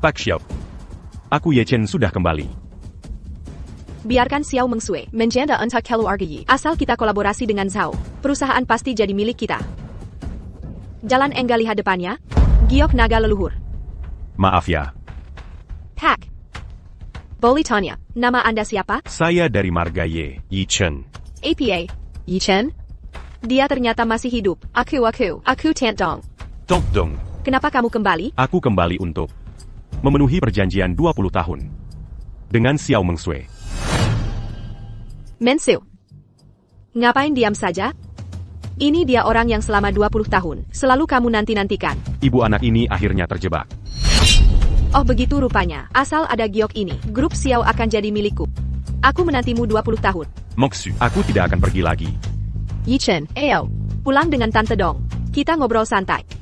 Pak Xiao. Aku Ye Chen sudah kembali. Biarkan Xiao Mengsue menjadi antak keluarga Yi. Asal kita kolaborasi dengan Zhao, perusahaan pasti jadi milik kita. Jalan Enggal lihat depannya. Giok naga leluhur. Maaf ya. Pak. Boleh tanya, nama Anda siapa? Saya dari marga Ye Chen. APA. Yi Chen? Dia ternyata masih hidup. Aku Tantong. Tong dong. Kenapa kamu kembali? Aku kembali untuk memenuhi perjanjian 20 tahun dengan Xiao Mengsue. Mensu. Ngapain diam saja? Ini dia orang yang selama 20 tahun selalu kamu nanti-nantikan. Ibu anak ini akhirnya terjebak. Oh begitu rupanya. Asal ada Giok ini, grup Xiao akan jadi milikku. Aku menantimu 20 tahun. Moksu, aku tidak akan pergi lagi. Yi Chen, Eo. Pulang dengan Tante Dong. Kita ngobrol santai.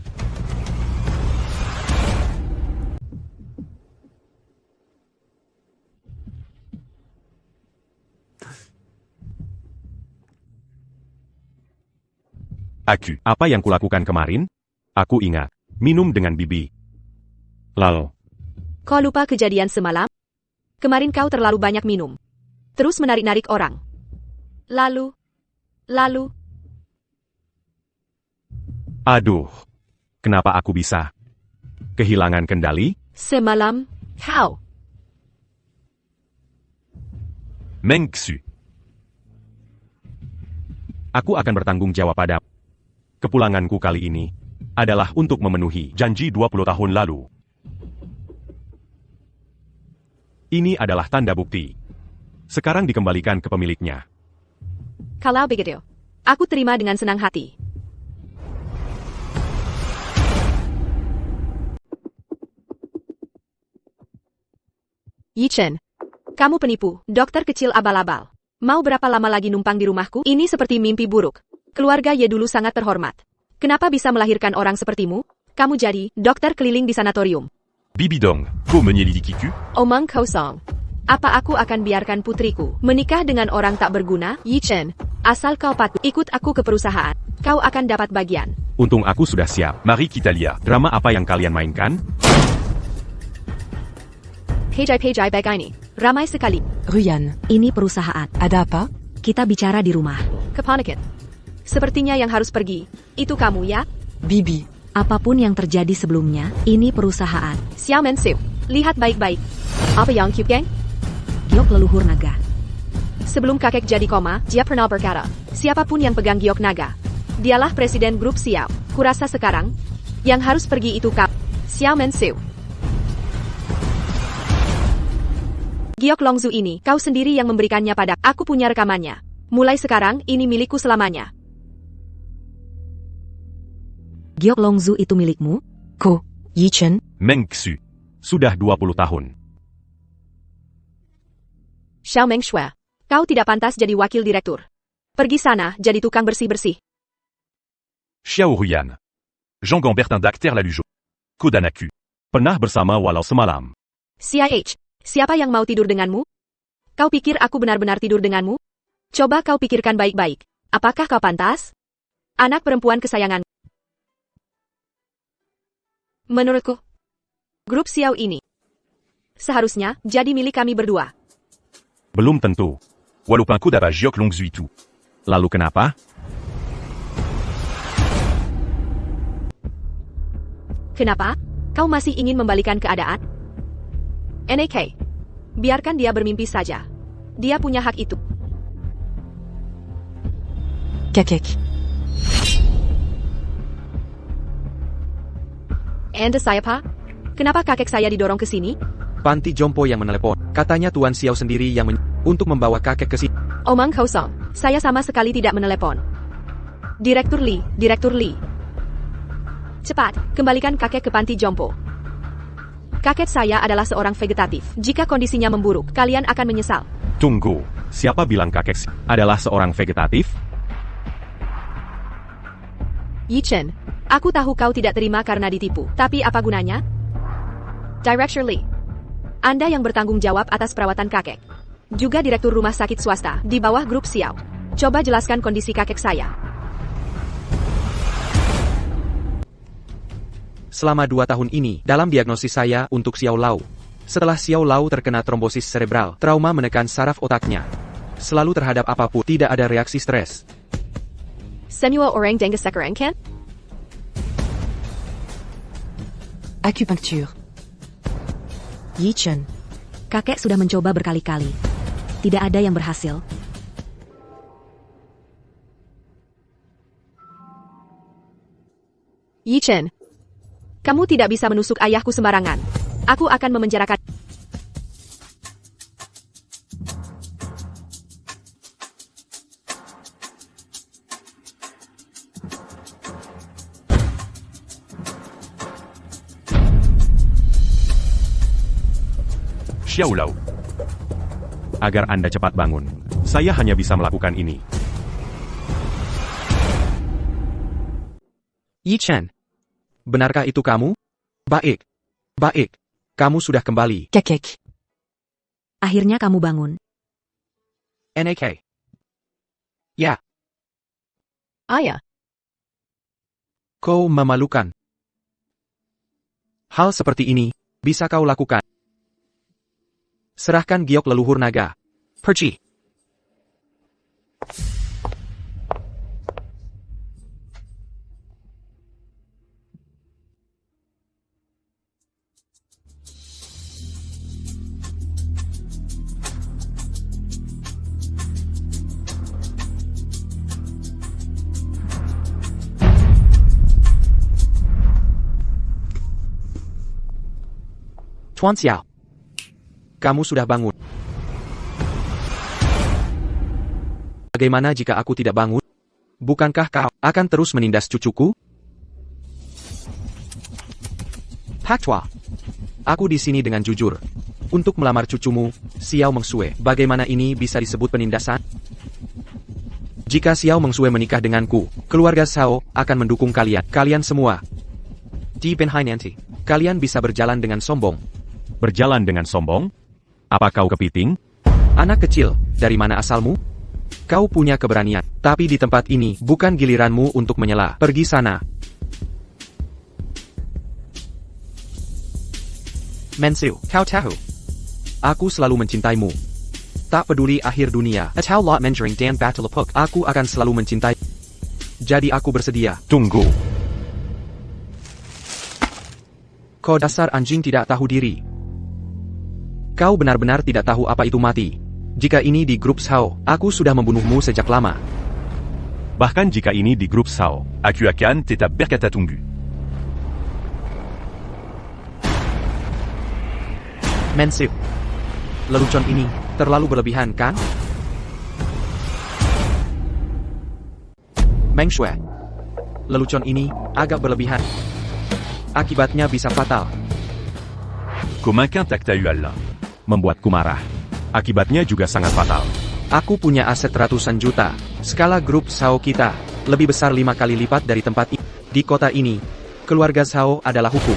Apa yang kulakukan kemarin? Aku ingat. Minum dengan bibi. Lalu. Kau lupa kejadian semalam? Kemarin kau terlalu banyak minum. Terus menarik-narik orang. Lalu. Aduh. Kenapa aku bisa kehilangan kendali? Semalam, kau. Mengsu. Aku akan bertanggung jawab pada kepulanganku kali ini adalah untuk memenuhi janji 20 tahun lalu. Ini adalah tanda bukti. Sekarang dikembalikan ke pemiliknya. Kalau begitu, aku terima dengan senang hati. Yi Chen, kamu penipu, dokter kecil abal-abal. Mau berapa lama lagi numpang di rumahku? Ini seperti mimpi buruk. Keluarga Ye dulu sangat terhormat. Kenapa bisa melahirkan orang sepertimu? Kamu jadi dokter keliling di sanatorium. Bibi dong, kau menyelidikiku? Omong kosong. Apa aku akan biarkan putriku menikah dengan orang tak berguna? Yi Chen, asal kau patuh ikut aku ke perusahaan, kau akan dapat bagian. Untung aku sudah siap. Mari kita lihat drama apa yang kalian mainkan. Pejai baik ini. Ramai sekali. Ruyan, ini perusahaan. Ada apa? Kita bicara di rumah. Keponakan. Sepertinya yang harus pergi. Itu kamu ya? Bibi, apapun yang terjadi sebelumnya, ini perusahaan. Xiao Mensu, lihat baik-baik. Apa yang Q Gang? Giok leluhur naga. Sebelum kakek jadi koma, dia pernah berkata, siapapun yang pegang Giok naga, dialah presiden grup Xiao. Kurasa sekarang, yang harus pergi itu kau. Xiao Mensu. Giok Longzu ini, kau sendiri yang memberikannya pada aku punya rekamannya. Mulai sekarang, ini milikku selamanya. Giok Longzu itu milikmu? Ko, Yi Chen? Mengsu. Sudah 20 tahun. Xiao Mengshue, kau tidak pantas jadi wakil direktur. Pergi sana, jadi tukang bersih-bersih. Xiao Ruyan. Jean Gambertin d'Acter Lalujo. Kodanaku. Pernah bersama walau semalam. CIH, siapa yang mau tidur denganmu? Kau pikir aku benar-benar tidur denganmu? Coba kau pikirkan baik-baik. Apakah kau pantas? Anak perempuan kesayangan. Menurutku, grup Xiao ini seharusnya jadi milik kami berdua. Belum tentu. Walaupun aku dapat Giok Longzu itu. Lalu kenapa? Kenapa? Kau masih ingin membalikan keadaan? NAK, biarkan dia bermimpi saja. Dia punya hak itu. Kakek. Anda saya Pak? Kenapa kakek saya didorong ke sini? Panti Jompo yang menelepon. Katanya Tuan Xiao sendiri yang untuk membawa kakek ke sini. Omong kosong. Saya sama sekali tidak menelepon. Direktur Lee. Cepat, kembalikan kakek ke Panti Jompo. Kakek saya adalah seorang vegetatif. Jika kondisinya memburuk, kalian akan menyesal. Tunggu. Siapa bilang kakek adalah seorang vegetatif? Yi Chen, aku tahu kau tidak terima karena ditipu. Tapi apa gunanya? Director Lee, Anda yang bertanggung jawab atas perawatan kakek. Juga direktur rumah sakit swasta di bawah grup Xiao. Coba jelaskan kondisi kakek saya. selama 2 tahun ini dalam diagnosis saya untuk Xiao Lao. Setelah Xiao Lao terkena trombosis cerebral, trauma menekan saraf otaknya. Selalu terhadap apapun, tidak ada reaksi stres. Semua orang dengar sekarang kan? Acupuncture. Yi Chen. Kakek sudah mencoba berkali-kali. Tidak ada yang berhasil. Yi Chen, kamu tidak bisa menusuk ayahku sembarangan. Aku akan memenjarakan. Xiao Lao. Agar Anda cepat bangun, saya hanya bisa melakukan ini. Yi Chen, benarkah itu kamu? Baik. Baik. Kamu sudah kembali. Kakek. Akhirnya kamu bangun. NAK. Ya, Ayah, kau memalukan. Hal seperti ini, bisa kau lakukan. Serahkan giok leluhur naga. Pergi. Tuan Xiao, kamu sudah bangun. Bagaimana jika aku tidak bangun? Bukankah kau akan terus menindas cucuku? Pak Tua, aku di sini dengan jujur. Untuk melamar cucumu, Xiao Mengsue. Bagaimana ini bisa disebut penindasan? Jika Xiao Mengsue menikah denganku, keluarga Xiao akan mendukung kalian. Kalian semua. Di Benhai nanti, kalian bisa berjalan dengan sombong. Berjalan dengan sombong? Apa kau kepiting? Anak kecil, dari mana asalmu? Kau punya keberanian, tapi di tempat ini bukan giliranmu untuk menyela. Pergi sana. Mensiu, kau tahu. Aku selalu mencintaimu. Tak peduli akhir dunia, atau lot menjering dan battle lepuk, aku akan selalu mencintai. Jadi aku bersedia. Tunggu. Kau dasar anjing tidak tahu diri. Kau benar-benar tidak tahu apa itu mati. Jika ini di grup Xiao, aku sudah membunuhmu sejak lama. Bahkan jika ini di grup Xiao, aku akan tetap berkata tunggu. Mensiu. Lelucon ini terlalu berlebihan, kan? Meng Shui. Lelucon ini agak berlebihan. Akibatnya bisa fatal. Comment tak t'as eu Allah? Membuatku marah. Akibatnya juga sangat fatal. Aku punya aset ratusan juta. Skala grup Xiao kita lebih besar 5 kali lipat dari tempat ini. Di kota ini, keluarga Xiao adalah hukum.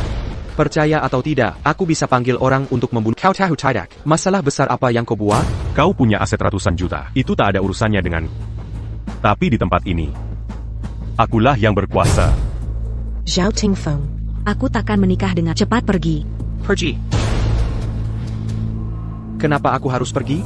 Percaya atau tidak, aku bisa panggil orang untuk membunuh. Kau tahu tidak, masalah besar apa yang kau buat? Kau punya aset ratusan juta. Itu tak ada urusannya dengan. Tapi di tempat ini, akulah yang berkuasa. Zhao Tingfeng. Aku takkan menikah dengan cepat pergi. Pergi. Kenapa aku harus pergi?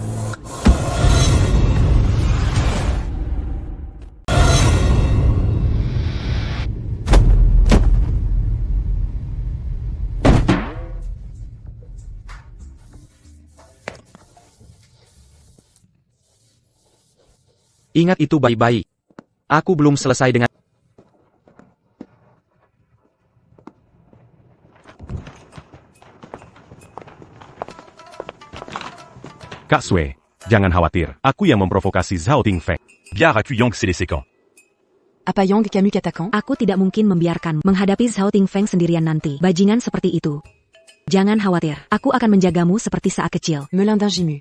Ingat itu baik-baik. Aku belum selesai dengan... Kak Sue, jangan khawatir. Aku yang memprovokasi Zhao Tingfeng. Biar aku yang selesaikan. Apa Yang Camus katakan? Aku tidak mungkin membiarkan menghadapi Zhao Tingfeng sendirian nanti. Bajingan seperti itu. Jangan khawatir. Aku akan menjagamu seperti saat kecil. Melin d'Injimu.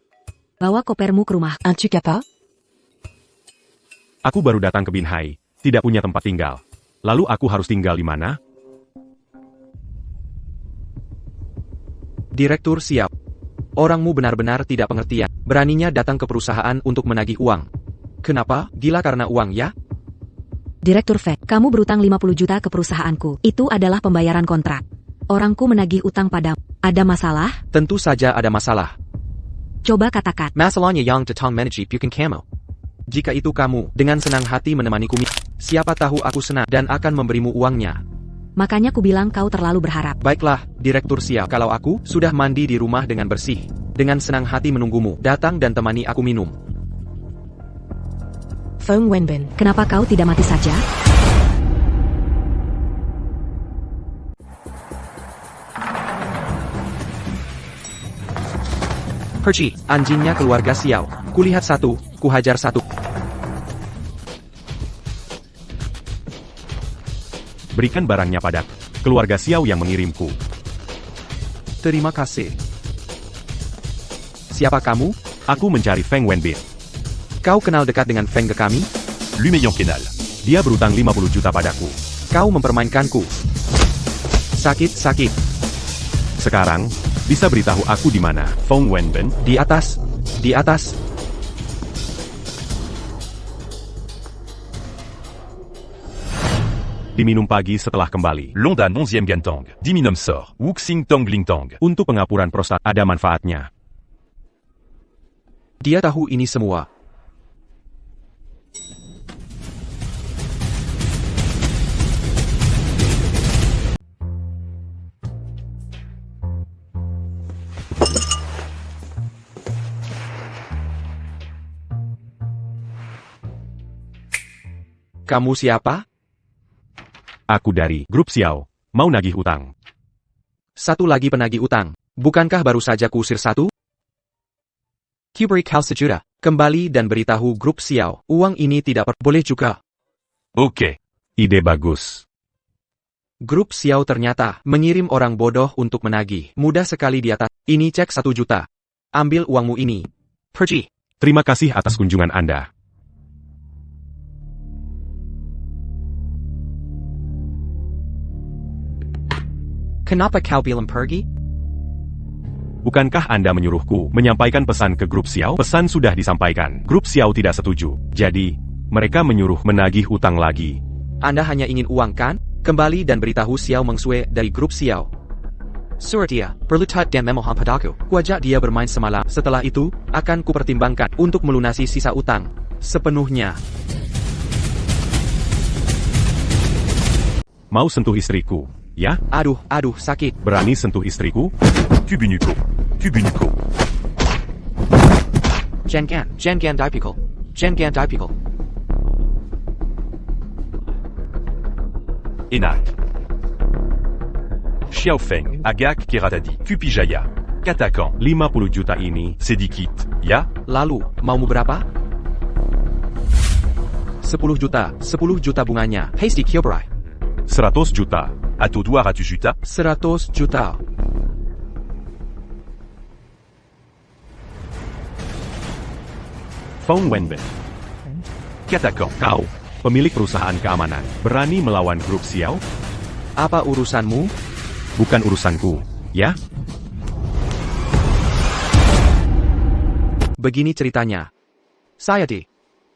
Bawa kopermu ke rumah. Un tu capable? Aku baru datang ke Binhai. Tidak punya tempat tinggal. Lalu aku harus tinggal di mana? Direktur Xiao. Orangmu benar-benar tidak pengertian. Beraninya datang ke perusahaan untuk menagih uang. Kenapa? Gila karena uang ya? Direktur Feng, kamu berutang 50 juta ke perusahaanku. Itu adalah pembayaran kontrak. Orangku menagih utang padamu. Ada masalah? Tentu saja ada masalah. Coba katakan. Masalahnya yang datang menajib bukan kamu. Jika itu kamu, dengan senang hati menemaniku. Siapa tahu aku senang dan akan memberimu uangnya. Makanya ku bilang kau terlalu berharap. Baiklah, Direktur Xiao. Kalau aku sudah mandi di rumah dengan bersih, dengan senang hati menunggumu. Datang dan temani aku minum. Feng Wenbin, kenapa kau tidak mati saja? Perci, anjingnya keluarga Xiao. Kulihat satu, kuhajar satu. Berikan barangnya padaku. Keluarga Xiao yang mengirimku. Terima kasih. Siapa kamu? Aku mencari Feng Wenbin. Kau kenal dekat dengan Feng ke kami? Lumeyong kenal. Dia berutang 50 juta padaku. Kau mempermainkanku. Sakit. Sekarang, bisa beritahu aku di mana Feng Wenbin? Di atas. Diminum pagi setelah kembali. Londan 11e Gantong. Diminum sor. Wuxing Tong Bling Tong. Untuk pengapuran prostat ada manfaatnya. Dia tahu ini semua. Kamu siapa? Aku dari grup Xiao. Mau nagih utang. Satu lagi penagih utang. Bukankah baru saja kusir satu? Kuberi kau sejuta. Kembali dan beritahu grup Xiao. Uang ini tidak boleh juga. Oke. Ide bagus. Grup Xiao ternyata mengirim orang bodoh untuk menagih. Mudah sekali di atas. Ini cek 1 juta. Ambil uangmu ini. Pergi. Terima kasih atas kunjungan Anda. Kenapa kau bilang pergi? Bukankah Anda menyuruhku menyampaikan pesan ke grup Xiao? Pesan sudah disampaikan. Grup Xiao tidak setuju. Jadi, mereka menyuruh menagih utang lagi. Anda hanya ingin uang kan? Kembali dan beritahu Xiao Mengsue dari grup Xiao. Surat dia, berlutut dan memohon padaku. Kuajak dia bermain semalam. Setelah itu, akan kupertimbangkan untuk melunasi sisa utang. Sepenuhnya. Mau sentuh istriku, ya? Aduh, sakit. Berani sentuh istriku? Kubinuko. Jangan dipikul. Enak. Xiao Feng, agak keratadi. Kupijaya. Katakan, 50 juta ini sedikit, ya? Lalu, maumu berapa? 10 juta. 10 juta bunganya. Hasty Kyoberai. 100 juta. Atau 200 juta? 100 juta. Feng Wenbin. Katakan, kau, pemilik perusahaan keamanan, berani melawan grup Xiao? Apa urusanmu? Bukan urusanku, ya? Begini ceritanya. Saya di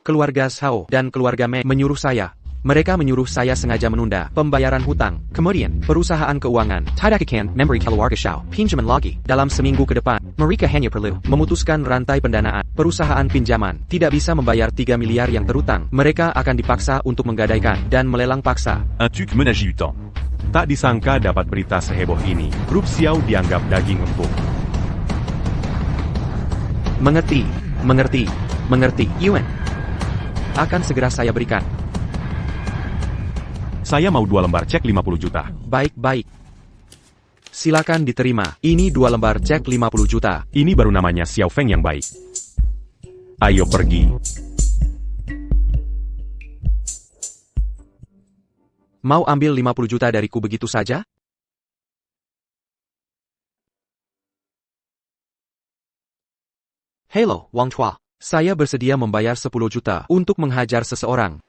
keluarga Xiao dan keluarga Mei menyuruh saya. Mereka menyuruh saya sengaja menunda pembayaran hutang. Kemudian, perusahaan keuangan tidak akan memberi keluarga Xiao pinjaman lagi. Dalam seminggu ke depan, mereka hanya perlu memutuskan rantai pendanaan. Perusahaan pinjaman tidak bisa membayar 3 miliar yang terutang. Mereka akan dipaksa untuk menggadaikan dan melelang paksa. Un truc menagih utang. Tak disangka dapat berita seheboh ini. Grup Xiao dianggap daging empuk. Mengerti. Yuan. Akan segera saya berikan. Saya mau 2 lembar cek 50 juta. Baik. Silakan diterima. Ini 2 lembar cek 50 juta. Ini baru namanya Xiao Feng yang baik. Ayo pergi. Mau ambil 50 juta dariku begitu saja? Hello, Wang Chua. Saya bersedia membayar 10 juta untuk menghajar seseorang.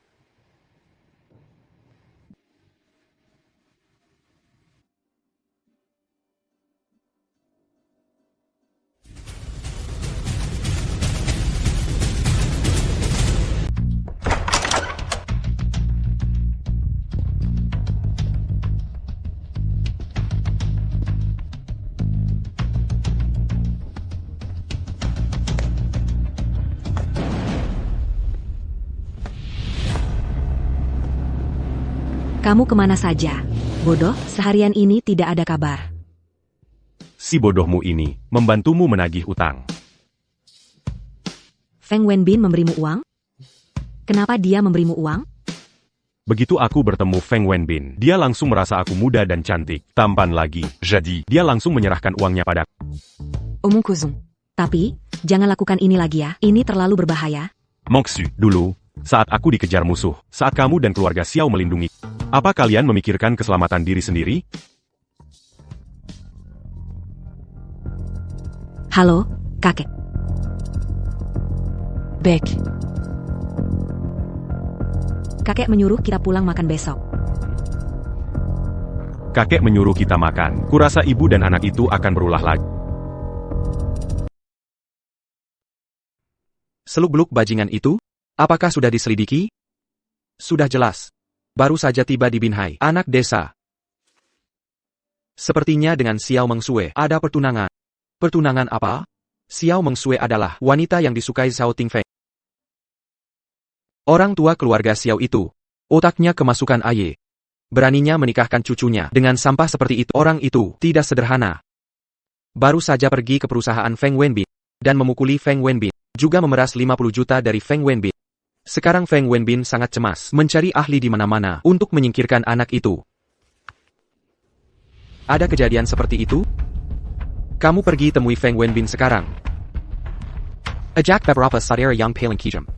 Kamu kemana saja? Bodoh, seharian ini tidak ada kabar. Si bodohmu ini membantumu menagih utang. Feng Wenbin memberimu uang? Kenapa dia memberimu uang? Begitu aku bertemu Feng Wenbin, dia langsung merasa aku muda dan cantik, tampan lagi. Jadi, dia langsung menyerahkan uangnya padaku. Omong kosong. Tapi, jangan lakukan ini lagi ya, ini terlalu berbahaya. Moksu, dulu, saat aku dikejar musuh, saat kamu dan keluarga Xiao melindungi, apa kalian memikirkan keselamatan diri sendiri? Halo, kakek. Beck. Kakek menyuruh kita pulang makan besok. Kakek menyuruh kita makan. Kurasa ibu dan anak itu akan berulah lagi. Seluk-beluk bajingan itu? Apakah sudah diselidiki? Sudah jelas. Baru saja tiba di Binhai, anak desa. Sepertinya dengan Xiao Mengsue ada pertunangan. Pertunangan apa? Xiao Mengsue adalah wanita yang disukai Zhao Tingfeng. Orang tua keluarga Xiao itu, otaknya kemasukan aye. Beraninya menikahkan cucunya dengan sampah seperti itu. Orang itu tidak sederhana. Baru saja pergi ke perusahaan Feng Wenbin dan memukuli Feng Wenbin, juga memeras 50 juta dari Feng Wenbin. Sekarang Feng Wenbin sangat cemas mencari ahli di mana-mana untuk menyingkirkan anak itu. Ada kejadian seperti itu? Kamu pergi temui Feng Wenbin sekarang. Ajak beberapa saudara yang paling kejam.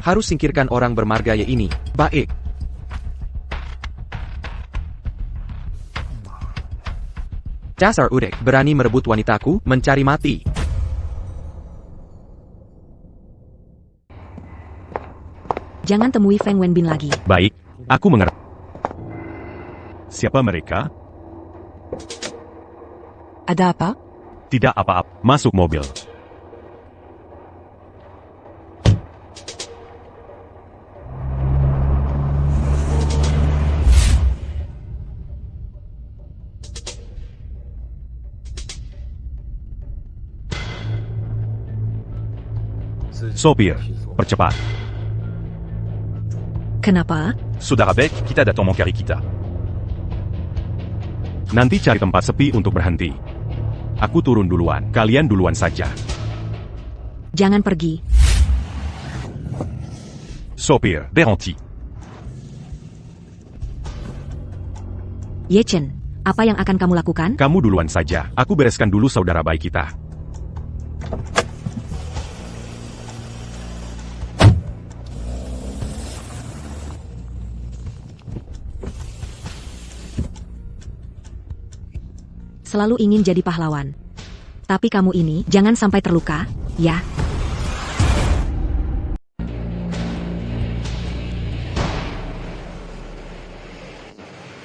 Harus singkirkan orang bermargaya ini. Baik. Dasar udek, berani merebut wanitaku, mencari mati. Jangan temui Feng Wenbin lagi. Baik, aku mengerti. Siapa mereka? Ada apa? Tidak apa-apa. Masuk mobil. Sopir, percepat. Kenapa? Saudara Beck, kita datang mencari kita. Nanti cari tempat sepi untuk berhenti. Aku turun duluan, kalian duluan saja. Jangan pergi. Sopir, Berhenti. Ye Chen, apa yang akan kamu lakukan? kamu duluan saja. Aku bereskan dulu saudara baik kita. Selalu ingin jadi pahlawan. Tapi kamu ini, jangan sampai terluka, ya.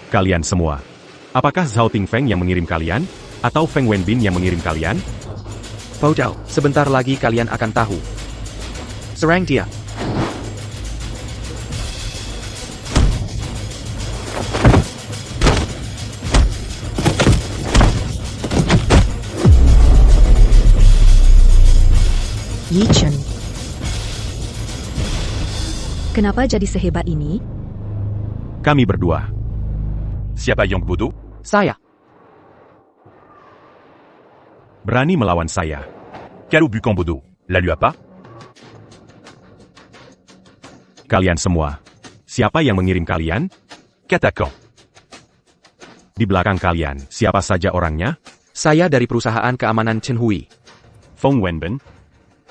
Kalian semua. Apakah Zhao Tingfeng yang mengirim kalian? Atau Feng Wenbin yang mengirim kalian? Faujao, sebentar lagi kalian akan tahu. Serang dia. Yi Chen. Kenapa jadi sehebat ini? Kami berdua. Siapa yang bodoh? Saya. Berani melawan saya. Quel but bodoh? La lui a pas? Kalian semua. Siapa yang mengirim kalian? Qu'attaquant? Di belakang kalian, siapa saja orangnya? Saya dari perusahaan keamanan Chen Hui. Feng Wenbin?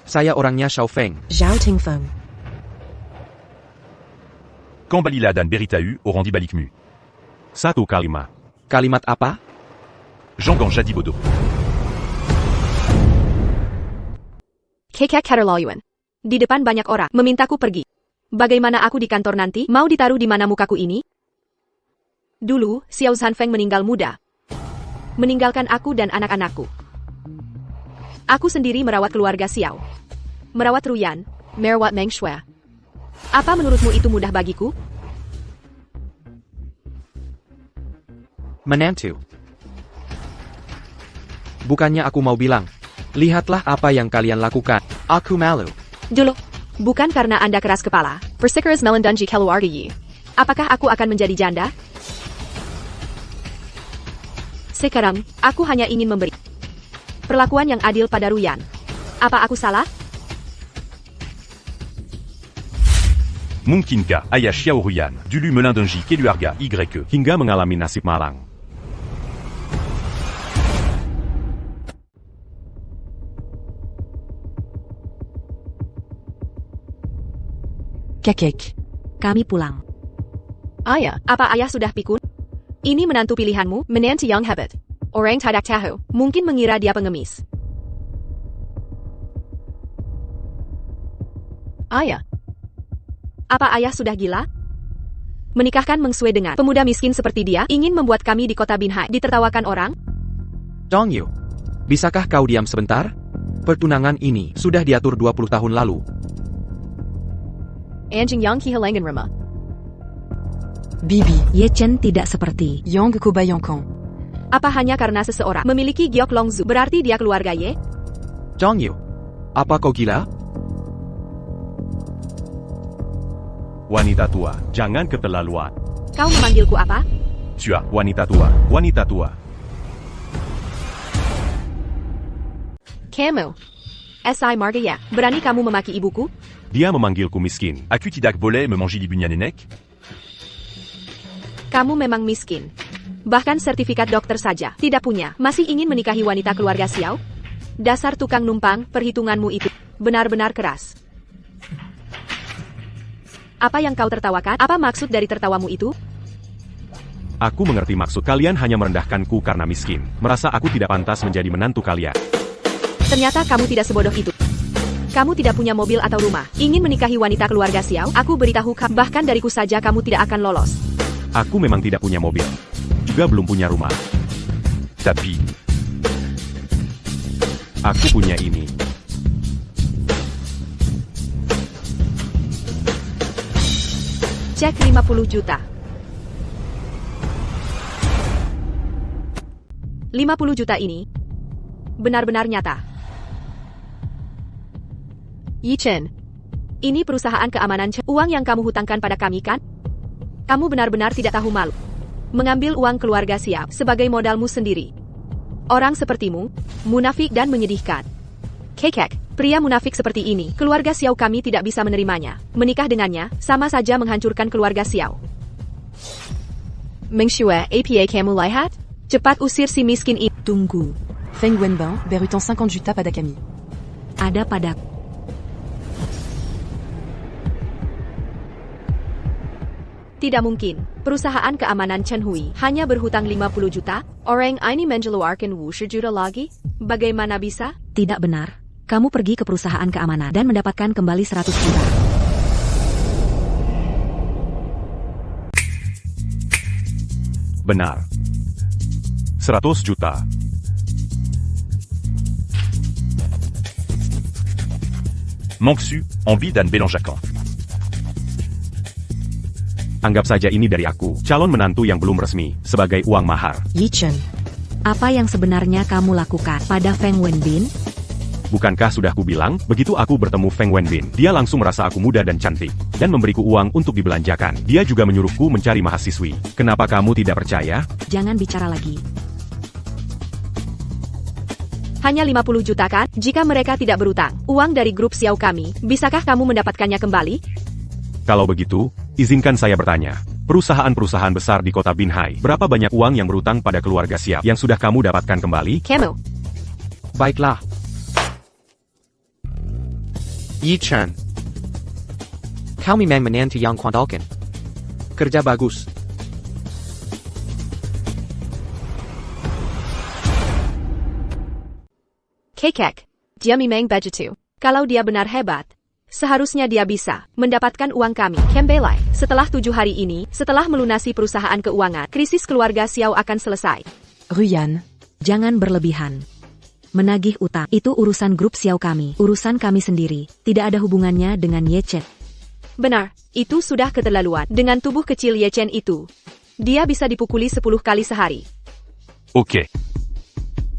Saya orangnya Xiao Feng. Zhao Tingfeng. Quand Balila dan Beritau au rendi Balikmu. 1 kalimat. Kalimat apa? Jean Ganja di bodoh. Kekek keterlaluan. Di depan banyak orang, memintaku pergi. Bagaimana aku di kantor nanti? Mau ditaruh di mana mukaku ini? Dulu, Xiao Zanfeng meninggal muda. Meninggalkan aku dan anak-anakku. Aku sendiri merawat keluarga Xiao. Merawat Ruyan, merawat Meng Shui. Apa menurutmu itu mudah bagiku? Menantu. Bukannya aku mau bilang. Lihatlah apa yang kalian lakukan. Aku malu. Dulu, bukan karena Anda keras kepala. Persikeras melindungi keluarga Yi. Apakah aku akan menjadi janda? Sekarang, aku hanya ingin memberi perlakuan yang adil pada Ruyan. Apa aku salah? Mungkinkah ayah Xiao Ruyan, dulu melindungi keluarga YE? Hingga mengalami nasib malang. Kakek. Kami pulang. Ayah, apa ayah sudah pikun? Ini menantu pilihanmu, menantu yang hebat. Orang tidak tahu, mungkin mengira dia pengemis. Ayah. Apa ayah sudah gila? Menikahkan Meng Sue dengan pemuda miskin seperti dia, ingin membuat kami di kota Binhai ditertawakan orang? Dongyu, bisakah kau diam sebentar? Pertunangan ini sudah diatur 20 tahun lalu. Anjing yang kehilangan rumah. Bibi. Ye Chen tidak seperti Yang Kubayongkong. Apa hanya karena seseorang memiliki Giok Longzu berarti dia keluarga Ye? Dongyu, apa kau gila? Wanita tua, jangan keterlaluan. Kau memanggilku apa? Tua, Wanita tua, wanita tua. Kamu. S.I. Margaya, berani kamu memaki ibuku? Dia memanggilku miskin. as-tu tidak boleh memangi libunya nenek? Kamu memang miskin. Bahkan sertifikat dokter saja tidak punya. Masih ingin menikahi wanita keluarga Xiao? Dasar tukang numpang, perhitunganmu itu benar-benar keras. Apa yang kau tertawakan? Apa maksud dari tertawamu itu? Aku mengerti maksud kalian hanya merendahkanku karena miskin. Merasa aku tidak pantas menjadi menantu kalian. Ternyata kamu tidak sebodoh itu. Kamu tidak punya mobil atau rumah. Ingin menikahi wanita keluarga Xiao? Aku beritahu kamu, bahkan dariku saja kamu tidak akan lolos. Aku memang tidak punya mobil. Juga belum punya rumah. Tapi, Aku punya ini. Cek 50 juta. 50 juta ini benar-benar nyata. Yi Chen, ini perusahaan keamanan uang yang kamu hutangkan pada kami kan? Kamu benar-benar tidak tahu malu. Mengambil uang keluarga Xiao sebagai modalmu sendiri. Orang sepertimu, munafik dan menyedihkan. Kekek, pria munafik seperti ini, keluarga Xiao kami tidak bisa menerimanya. Menikah dengannya, sama saja menghancurkan keluarga Xiao. Meng Shui, APA kamu lihat? Cepat usir si miskin ini. Tunggu. Feng Wenbin, berutan 50 juta pada kami. Ada padaku. Tidak mungkin. Perusahaan keamanan Chen Hui hanya berhutang 50 juta? Orang ini mengeluarkan 50 juta lagi? Bagaimana bisa? Tidak benar. Kamu pergi ke perusahaan keamanan dan mendapatkan kembali 100 juta. Benar. 100 juta. Mangsu, Envie dan Belanjakan. Anggap saja ini dari aku, calon menantu yang belum resmi, sebagai uang mahar. Yi Chen, apa yang sebenarnya kamu lakukan pada Feng Wenbin? Bukankah sudah kubilang, begitu aku bertemu Feng Wenbin, dia langsung merasa aku muda dan cantik, dan memberiku uang untuk dibelanjakan. Dia juga menyuruhku mencari mahasiswi. Kenapa kamu tidak percaya? Jangan bicara lagi. Hanya 50 juta kan? Jika mereka tidak berutang, uang dari grup Xiao kami, bisakah kamu mendapatkannya kembali? Kalau begitu, izinkan saya bertanya. Perusahaan-perusahaan besar di kota Binhai, berapa banyak uang yang berutang pada keluarga Xiao yang sudah kamu dapatkan kembali? Kamu. Baiklah. Yi Chen. Kau memang menantu yang kuandalkan. Kerja bagus. Kekek. Dia memang begitu. Kalau dia benar hebat, seharusnya dia bisa mendapatkan uang kami. Kembali, setelah 7 hari ini, setelah melunasi perusahaan keuangan, krisis keluarga Xiao akan selesai. Ruyan, jangan berlebihan. Menagih utang, itu urusan grup Xiao kami, urusan kami sendiri, tidak ada hubungannya dengan Ye Chen. Benar, itu sudah keterlaluan. Dengan tubuh kecil Ye Chen itu, dia bisa dipukuli 10 kali sehari. Ok.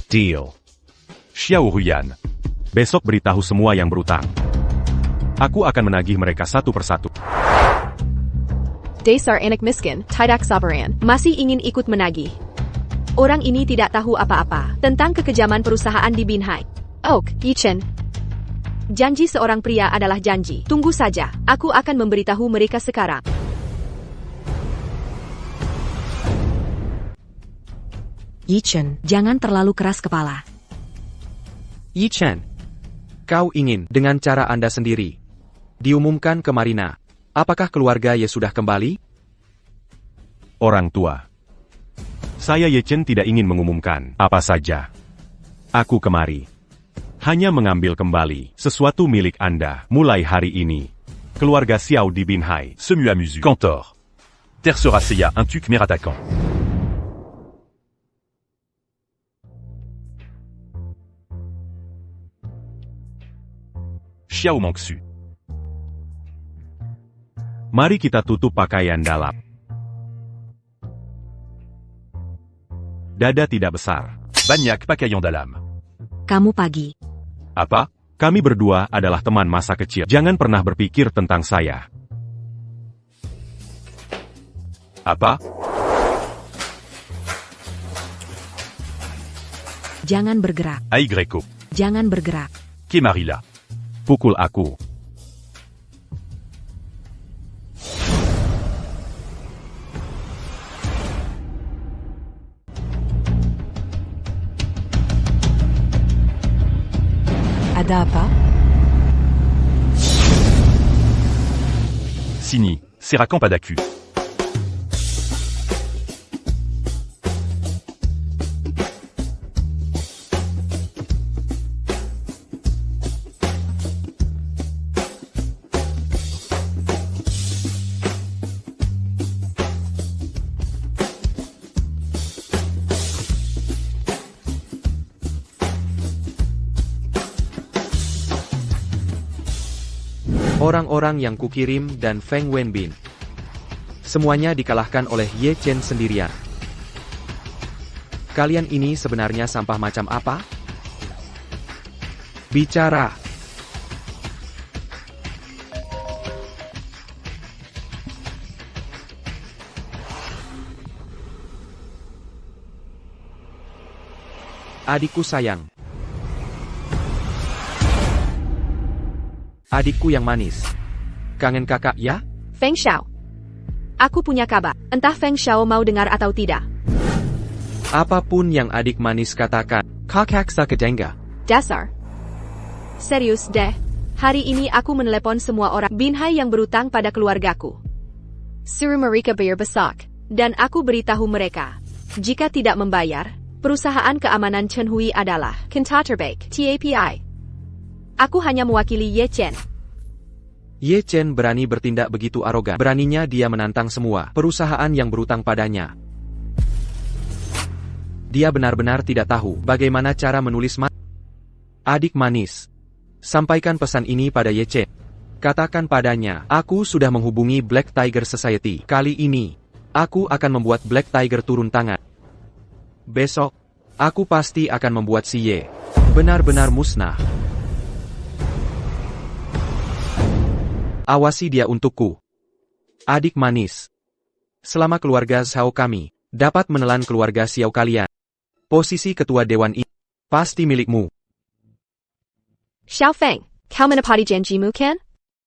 Deal. Xiao Ruyan. Besok beritahu semua yang berutang. Aku akan menagih mereka satu persatu. Dasar anak miskin, tidak sabaran. Masih ingin ikut menagih. Orang ini tidak tahu apa-apa tentang kekejaman perusahaan di Binhai. Oak, Yichen. Janji seorang pria adalah janji. Tunggu saja, aku akan memberitahu mereka sekarang. Yichen, jangan terlalu keras kepala. Yi Chen, kau ingin dengan cara Anda sendiri diumumkan ke Marina. Apakah keluarga Ye sudah kembali? Orang tua. Saya Ye Chen tidak ingin mengumumkan apa saja. Aku kemari hanya mengambil kembali sesuatu milik Anda mulai hari ini. Keluarga Xiao di Binhai. Semu amusu. Cantor. Terre sera Seiya, un tuc mer attaquant. Xiao Mangsu. Mari kita tutup pakaian dalam. Dada tidak besar. Banyak Pakayan Dalam. Kamu pagi. Apa? Kami berdua adalah teman masa kecil. Jangan pernah berpikir tentang saya. Apa? Jangan bergerak. Ai Greco. Jangan bergerak. Kemarila. Pukul aku. Ada apa? Sini. Seracan Padaku. Orang-orang yang kukirim dan Feng Wenbin. Semuanya dikalahkan oleh Ye Chen sendirian. Kalian ini sebenarnya sampah macam apa? Bicara. Adikku sayang. Adikku yang manis. Kangen kakak ya? Feng Xiao. Aku punya kabar. Entah Feng Xiao mau dengar atau tidak. Apapun yang adik manis katakan, kakak sakadengga. Dasar. Serius deh. Hari ini aku menelepon semua orang Binhai yang berutang pada keluargaku. Suruh mereka bayar besok. Dan aku beritahu mereka. Jika tidak membayar, perusahaan keamanan Chen Hui adalah Kinta terbaik, TAPI. Aku hanya mewakili Ye Chen. Ye Chen berani bertindak begitu arogan. Beraninya dia menantang semua perusahaan yang berutang padanya. Dia benar-benar tidak tahu bagaimana cara menulis Adik manis. Sampaikan pesan ini pada Ye Chen. Katakan padanya, aku sudah menghubungi Black Tiger Society. Kali ini, aku akan membuat Black Tiger turun tangan. Besok, aku pasti akan membuat si Ye benar-benar musnah. Awasi dia untukku. Adik manis. Selama keluarga Xiao kami dapat menelan keluarga Xiao kalian, posisi ketua dewan ini pasti milikmu. Xiao Feng, kau menepati janjimu kan?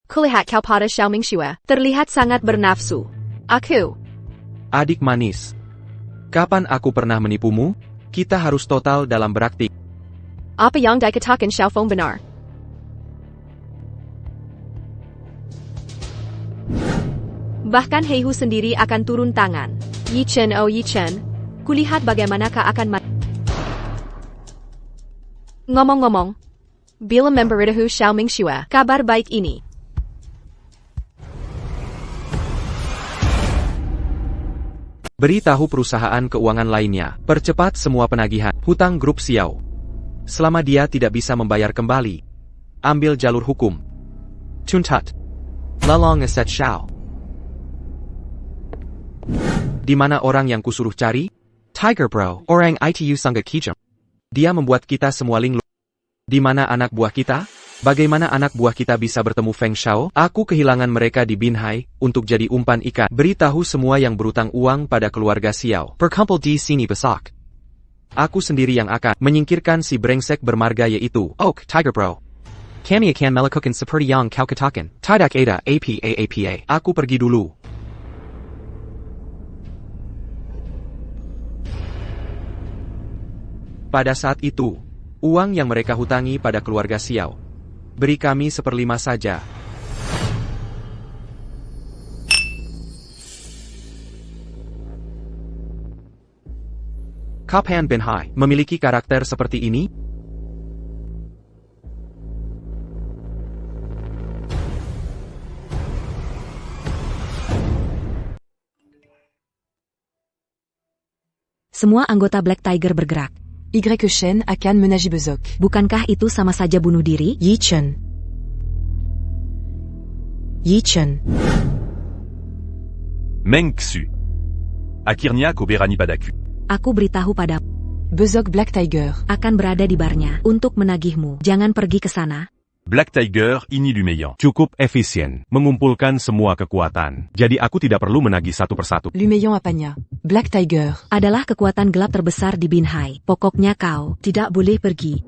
Kulihat kau pada Xiao Mingxue terlihat sangat bernafsu. Aku. Adik manis. Kapan aku pernah menipumu? Kita harus total dalam berakting. Apa yang dikatakan Xiao Feng benar? Bahkan Heihu sendiri akan turun tangan. Yi Chen, oh Yi Chen, kulihat bagaimana kau akan Ngomong-ngomong, bila memberitahu Xiao Mingxue kabar baik ini. Beritahu perusahaan keuangan lainnya, percepat semua penagihan hutang grup Xiao. Selama dia tidak bisa membayar kembali, ambil jalur hukum. Tuntat. Lalong ngeset Xiao. Di mana orang yang kusuruh cari? Tiger Bro, orang ITU Sangga Kijam. Dia membuat kita semua linglung. Di mana anak buah kita? Bagaimana anak buah kita bisa bertemu Feng Shao? Aku kehilangan mereka di Binhai, untuk jadi umpan ikan. Beritahu semua yang berutang uang pada keluarga Xiao. Berkumpul di sini besok. Aku sendiri yang akan menyingkirkan si brengsek bermarga yaitu Oak Tiger Bro. Kami akan melakukan seperti yang kau katakan. Tidak ada apa-apa. Aku pergi dulu. Pada saat itu, uang yang mereka hutangi pada keluarga Xiao. Beri kami 1/5 saja. Kapan Binhai memiliki karakter seperti ini? Semua anggota Black Tiger bergerak. Y Shen akan menaji Bezok. Bukankah itu sama saja bunuh diri? Yi Chen. Meng Xu. Akirniak Oberani Padaku. Aku beritahu pada Bezok Black Tiger. akan berada di barnya untuk menagihmu. Jangan pergi ke sana. Black Tiger ini Lumeyan. Cukup efisien, mengumpulkan semua kekuatan. Jadi aku tidak perlu menagih satu persatu. Lumeyan apanya. Black Tiger. Adalah kekuatan gelap terbesar di Binhai. Pokoknya kau tidak boleh pergi.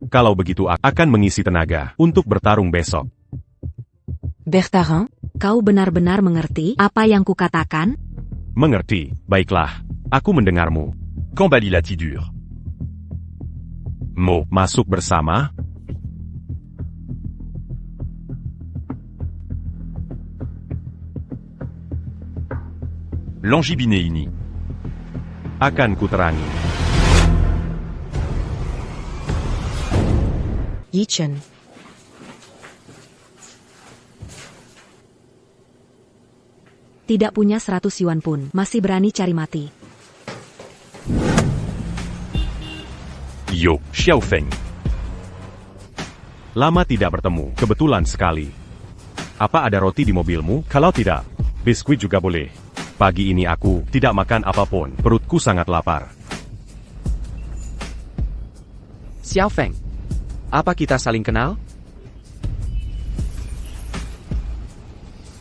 Kalau begitu akan mengisi tenaga untuk bertarung besok. Bertarin. Kau benar-benar mengerti apa yang kukatakan? Mengerti, baiklah. Aku mendengarmu. Kambali Latidur. Mo. Masuk bersama? Langibine ini. Akan kuterangi. Yi Chen. Tidak punya 100 yuan pun, masih berani cari mati. Yo. Xiao Feng. Lama tidak bertemu, kebetulan sekali. Apa ada roti di mobilmu? Kalau tidak, biskuit juga boleh. Pagi ini aku tidak makan apapun, perutku sangat lapar. Xiao Feng. Apa kita saling kenal?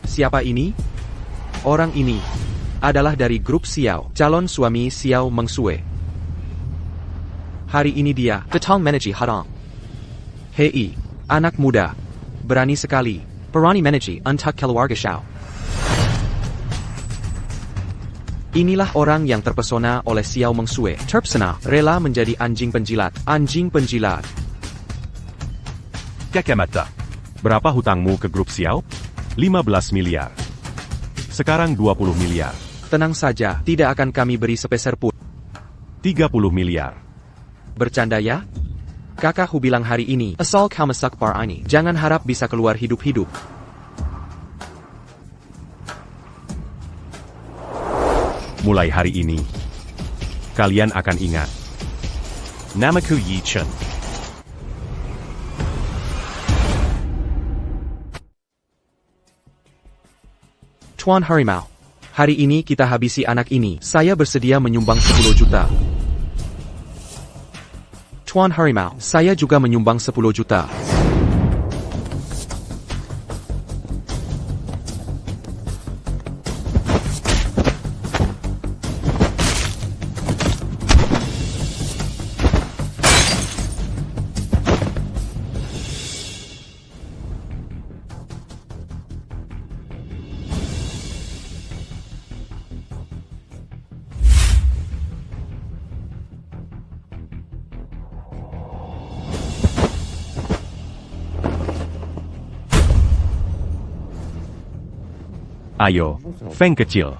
Siapa ini? Orang ini adalah dari grup Xiao, calon suami Xiao Mengsue. Hari ini dia Detong Menaji Hadong. Hei, anak muda. Berani sekali. Berani menaji untuk keluarga Xiao. Inilah orang yang terpesona oleh Xiao Mengsue. Terpesona, rela menjadi anjing penjilat. Anjing penjilat. Kakamata. Berapa hutangmu ke grup Xiao? 15 miliar. Sekarang 20 miliar. Tenang saja, tidak akan kami beri sepeser pun. 30 miliar. Bercanda ya? Kakakku bilang hari ini, asal kau masak bar ini, jangan harap bisa keluar hidup-hidup. Mulai hari ini, kalian akan ingat. Namaku Yi Chen. Tuan Harimau. Hari ini kita habisi anak ini. Saya bersedia menyumbang 10 juta. Tuan Harimau, saya juga menyumbang 10 juta. Ayo, Feng kecil.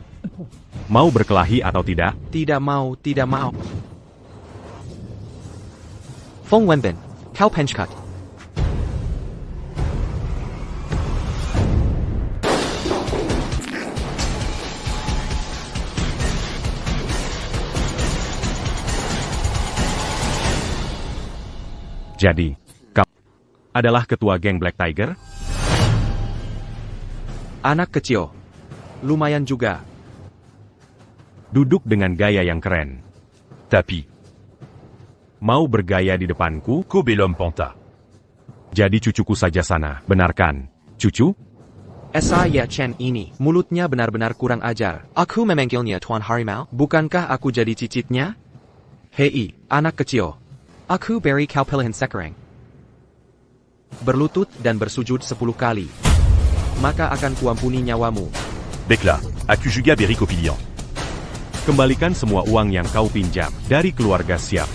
Mau berkelahi atau tidak? Tidak mau, tidak mau. Feng Wenbin, kau penchkat. Jadi, kau adalah ketua geng Black Tiger? Anak kecil. Lumayan juga. Duduk dengan gaya yang keren. Tapi. Mau bergaya di depanku? Kobe l'homme panta. Jadi cucuku saja sana, benarkan? Cucu? Esa Ye Chen ini, mulutnya benar-benar kurang ajar. Aku memanggilnya Tuan Harimau? Bukankah aku jadi cicitnya? Hei, anak kecil. Aku beri kau pilihan sekarang. Berlutut dan bersujud 10 kali. Maka akan kuampuni nyawamu. Baiklah, aku juga beri kopilian. Kembalikan semua uang yang kau pinjam dari keluarga Siap.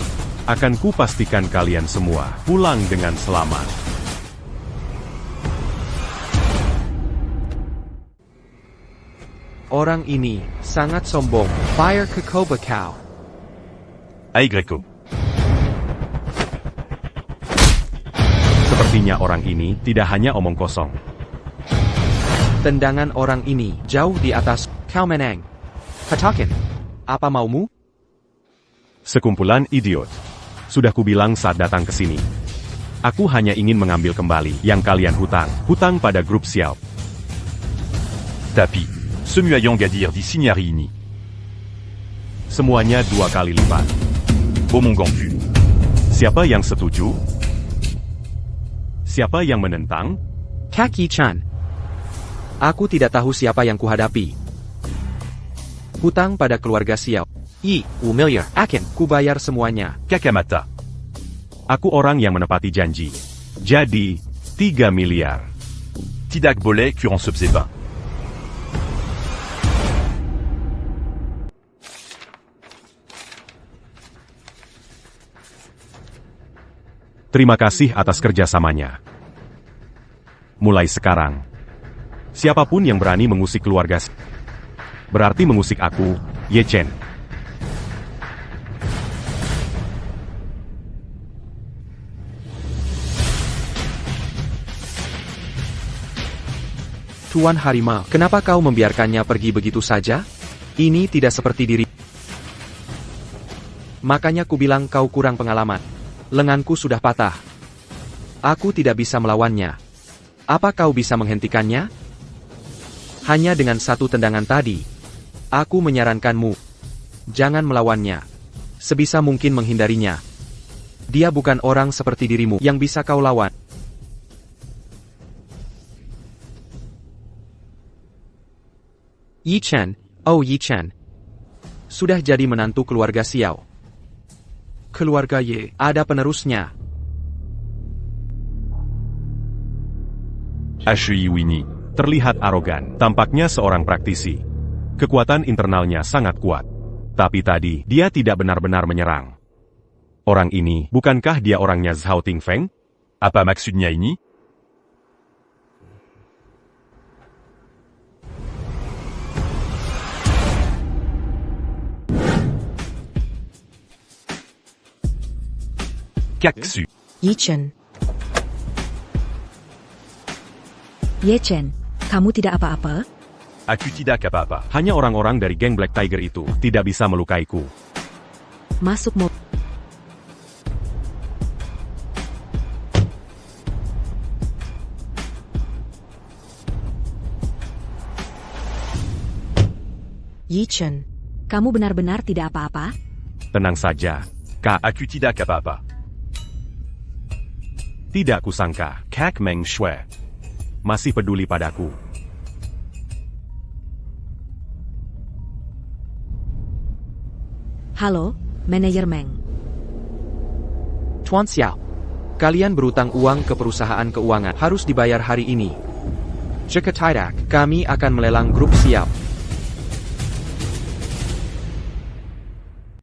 Akan kupastikan kalian semua pulang dengan selamat. Orang ini sangat sombong. Fire ke Koba Cow. Aigreco. Sepertinya orang ini tidak hanya omong kosong. Tendangan orang ini jauh di atas. Kau menang. Katakan, apa maumu? Sekumpulan idiot. Sudah kubilang saat datang ke sini. Aku hanya ingin mengambil kembali yang kalian hutang. Hutang pada grup Xiao. Tapi, Semuayang Gadir di Signari ini. Semuanya 2 kali lipat. Beaumont Gampu. Siapa yang setuju? Siapa yang menentang? Kaki Chan. Aku tidak tahu siapa yang kuhadapi. Hutang pada keluarga Xiao. 1 miliar. Akan kubayar semuanya. Kakamata. Aku orang yang menepati janji. Jadi, 3 miliar. Tidak boleh kurang se faisait pas. Terima kasih atas kerjasamanya. Mulai sekarang, siapapun yang berani mengusik keluarga berarti mengusik aku, Ye Chen. Tuan Harimau, kenapa kau membiarkannya pergi begitu saja? Ini tidak seperti diri. Makanya kubilang kau kurang pengalaman. Lenganku sudah patah. Aku tidak bisa melawannya. Apa kau bisa menghentikannya? Hanya dengan 1 tendangan tadi. Aku menyarankanmu. Jangan melawannya. Sebisa mungkin menghindarinya. Dia bukan orang seperti dirimu yang bisa kau lawan. Yi Chen, oh Yi Chen. Sudah jadi menantu keluarga Xiao. Keluarga Ye, ada penerusnya. Ashui Winnie. Terlihat arogan, tampaknya seorang praktisi. Kekuatan internalnya sangat kuat. Tapi tadi, dia tidak benar-benar menyerang. Orang ini, bukankah dia orangnya Zhao Tingfeng? Apa maksudnya ini? Kaksu. Yi Chen. Ye Chen, kamu tidak apa-apa? Aku tidak apa-apa. Hanya orang-orang dari geng Black Tiger itu tidak bisa melukaiku. Masuk mobil. Yi Chen. Kamu benar-benar tidak apa-apa? Tenang saja, Kak. Aku tidak apa-apa. Tidak kusangka, Kak Meng Shui masih peduli padaku. Halo, Manajer Meng. Tuan Xiao. Kalian berutang uang ke perusahaan keuangan. Harus dibayar hari ini. Jika tidak, kami akan melelang grup Xiao.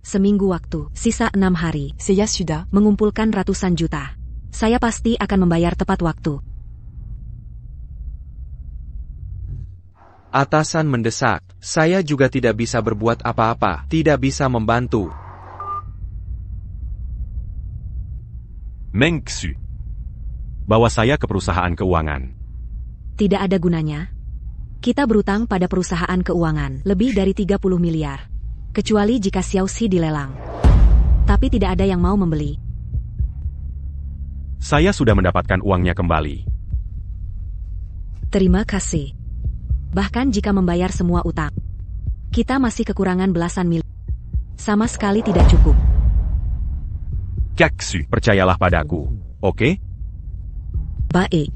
Seminggu waktu, sisa 6 hari. Seiya Suda. Mengumpulkan ratusan juta. Saya pasti akan membayar tepat waktu. Atasan mendesak. Saya juga tidak bisa berbuat apa-apa. Tidak bisa membantu. Meng Xu. Bawa saya ke perusahaan keuangan. Tidak ada gunanya. Kita berutang pada perusahaan keuangan lebih dari 30 miliar. Kecuali jika Xiao Xi dilelang. Tapi tidak ada yang mau membeli. Saya sudah mendapatkan uangnya kembali. Terima kasih. Bahkan jika membayar semua utang, kita masih kekurangan belasan miliar. Sama sekali tidak cukup. Kaksu. Percayalah padaku, oke? Baik.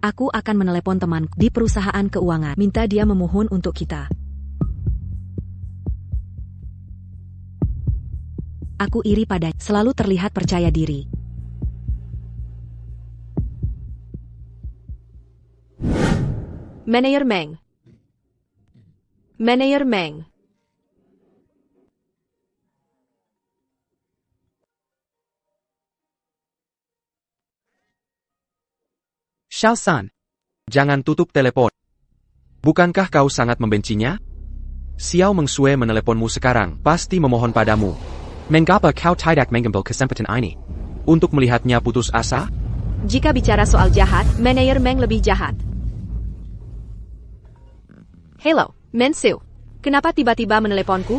Aku akan menelepon temanku di perusahaan keuangan, minta dia memohon untuk kita. Aku iri pada selalu terlihat percaya diri. Manager Meng. Manager Meng. Xiao-san. Jangan tutup telepon. Bukankah kau sangat membencinya? Xiao Mengsue meneleponmu sekarang, pasti memohon padamu. Mengapa kau tidak mengambil kesempatan ini? Untuk melihatnya putus asa? Jika bicara soal jahat, Manager Meng lebih jahat. Hello, Mensu. Kenapa tiba-tiba meneleponku?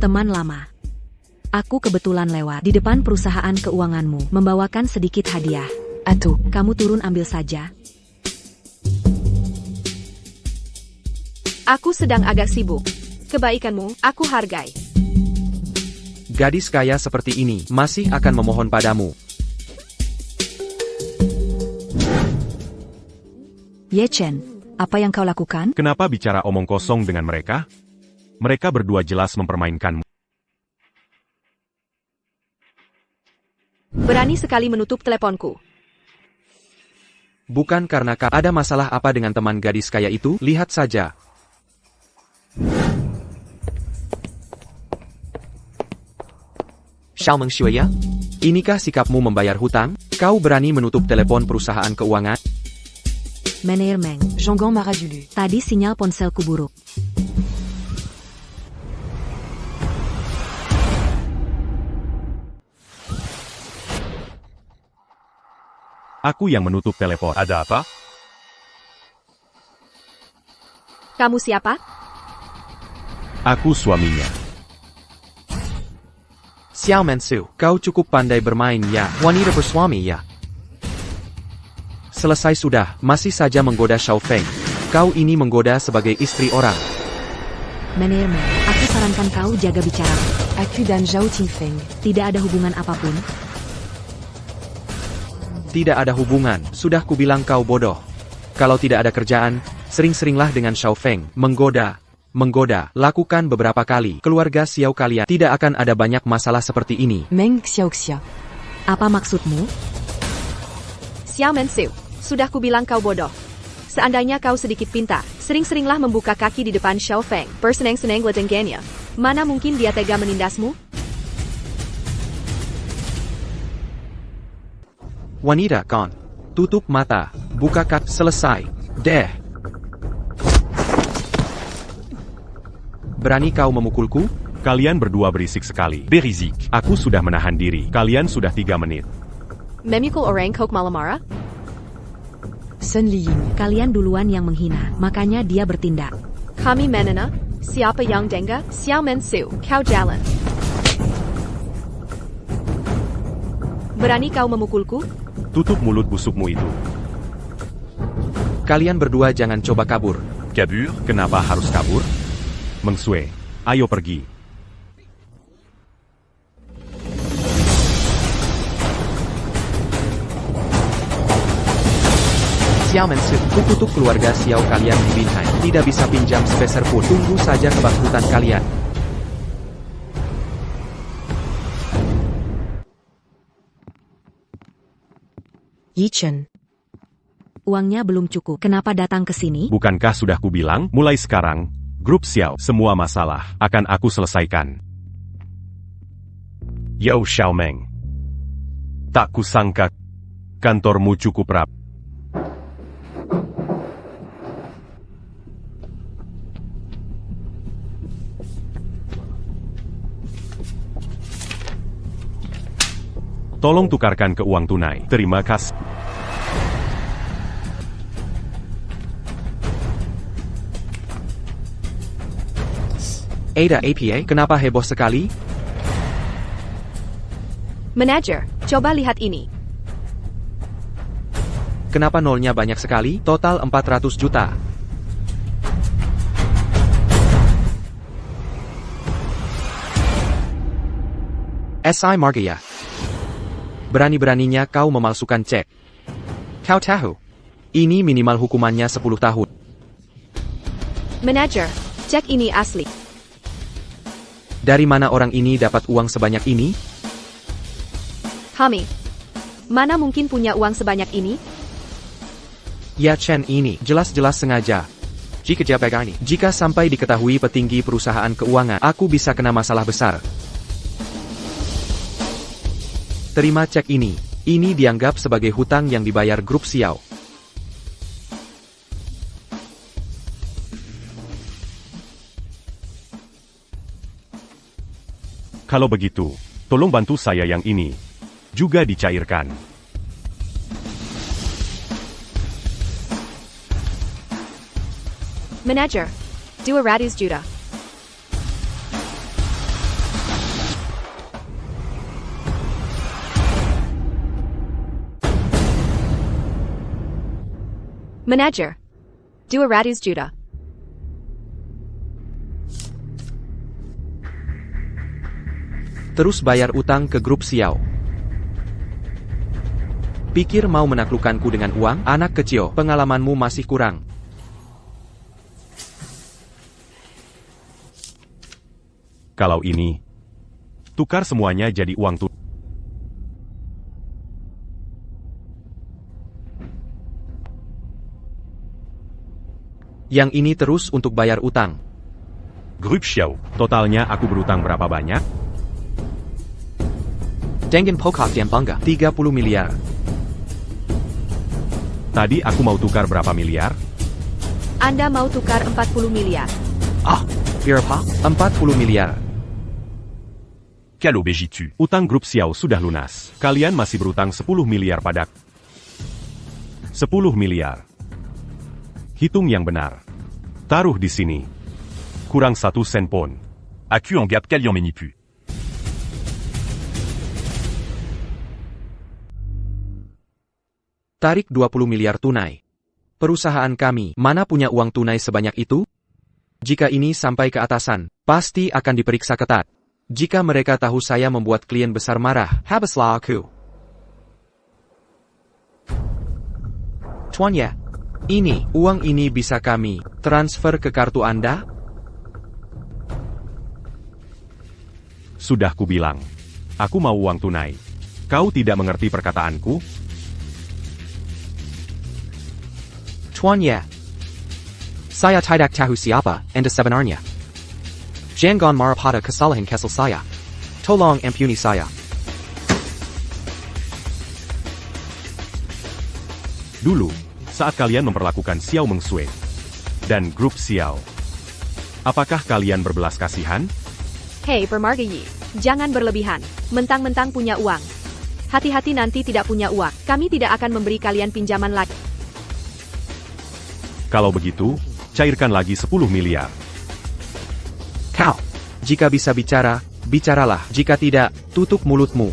Teman lama. Aku kebetulan lewat di depan perusahaan keuanganmu, membawakan sedikit hadiah. Atu. Kamu turun ambil saja. Aku sedang agak sibuk. Kebaikanmu, aku hargai. Gadis kaya seperti ini masih akan memohon padamu. Ye Chen, apa yang kau lakukan? Kenapa bicara omong kosong dengan mereka? Mereka berdua jelas mempermainkanmu. Berani sekali menutup teleponku. Bukan karena ada masalah apa dengan teman gadis kaya itu, lihat saja. Xiao Mengsue ya? Inikah sikapmu membayar hutang? Kau berani menutup telepon perusahaan keuangan? Manager Meng, Jeonggang Maradulu. tadi sinyal ponselku buruk. Aku yang menutup telepon. Ada apa? Kamu siapa? Aku suaminya. Xiao Mensu, kau cukup pandai bermain ya, wanita bersuami ya. Selesai sudah, masih saja menggoda Xiao Feng. Kau ini menggoda sebagai istri orang. Manager Meng, aku sarankan kau jaga bicara. Aku dan Zhao Tingfeng. Tidak ada hubungan apapun. Tidak ada hubungan, sudah kubilang kau bodoh. Kalau tidak ada kerjaan, sering-seringlah dengan Xiao Feng, menggoda. Lakukan beberapa kali. Keluarga Xiao kalian tidak akan ada banyak masalah seperti ini. Meng Xiaoxia. Apa maksudmu? Xiao Mensu, sudah kubilang kau bodoh. Seandainya kau sedikit pintar, sering-seringlah membuka kaki di depan Xiao Feng, bersenang-senang ledengganya. Mana mungkin dia tega menindasmu? Wanita kon. Tutup mata. Buka kaki. Selesai. Deh. Berani kau memukulku? Kalian berdua berisik sekali. Berizik. Aku sudah menahan diri. Kalian sudah 3 menit. Memukul orang kok malah marah? Sun Liying. Kalian duluan yang menghina, makanya dia bertindak. Kami menena? Siapa yang dengar? Xiao Mensu, kau jalan. Berani kau memukulku? Tutup mulut busukmu itu. Kalian berdua jangan coba kabur. Kabur. Kenapa harus kabur? Mengsue, ayo pergi. Xiao Mensu, kukutuk keluarga Xiao kalian di Binhai. Tidak bisa pinjam sepeser pun. Tunggu saja kebangkrutan kalian. Yi Chen. Uangnya belum cukup. Kenapa datang ke sini? Bukankah sudah kubilang, mulai sekarang, grup Xiao, semua masalah akan aku selesaikan. Yo Xiao Meng. Tak kusangka kantormu cukup rapi. Tolong tukarkan ke uang tunai. Terima kasih. Ada APA, kenapa heboh sekali? Manager, coba lihat ini. Kenapa nolnya banyak sekali? Total 400 juta. SI Margaya. Berani-beraninya kau memalsukan cek. Kau tahu, ini minimal hukumannya 10 tahun. Manager, cek ini asli. Dari mana orang ini dapat uang sebanyak ini? Kami. Mana mungkin punya uang sebanyak ini? Ya Chen ini jelas-jelas sengaja. Jika sampai diketahui petinggi perusahaan keuangan, aku bisa kena masalah besar. Terima cek ini. Ini dianggap sebagai hutang yang dibayar grup Xiao. Kalau begitu, tolong bantu saya yang ini. Juga dicairkan. Manager, 200 juta. Manager, 200 juta. Terus bayar utang ke grup Xiao. Pikir mau menaklukkanku dengan uang? Anak kecil, pengalamanmu masih kurang. Kalau ini, tukar semuanya jadi uang tunai. Yang ini terus untuk bayar utang. Grup Xiao, totalnya aku berutang berapa banyak? Dengan pokok dan bangga, 30 miliar. Tadi aku mau tukar berapa miliar? Anda mau tukar 40 miliar. Berapa? 40 miliar. Quelle obégitu. Utang grup Xiao sudah lunas. Kalian masih berutang 10 miliar padaku. 10 miliar. Hitung yang benar. Taruh di sini. Kurang 1 sen pun. Accu en garde Kalian Menipu. Tarik 20 miliar tunai. Perusahaan kami, mana punya uang tunai sebanyak itu? Jika ini sampai ke atasan, pasti akan diperiksa ketat. Jika mereka tahu saya membuat klien besar marah, habislah aku. Tuan ya, uang ini bisa kami transfer ke kartu Anda? Sudah kubilang. Aku mau uang tunai. Kau tidak mengerti perkataanku? Tuan ya, saya tidak tahu siapa Anda sebenarnya. Jangan marah pada kesalahan kesal saya. Tolong ampuni saya. Dulu, saat kalian memperlakukan Xiao Mengsui dan grup Xiao, apakah kalian berbelas kasihan? Hei Permargayi, jangan berlebihan. Mentang-mentang punya uang. Hati-hati nanti tidak punya uang. Kami tidak akan memberi kalian pinjaman lagi. Kalau begitu, cairkan lagi 10 miliar. Kau, jika bisa bicara, bicaralah. Jika tidak, tutup mulutmu.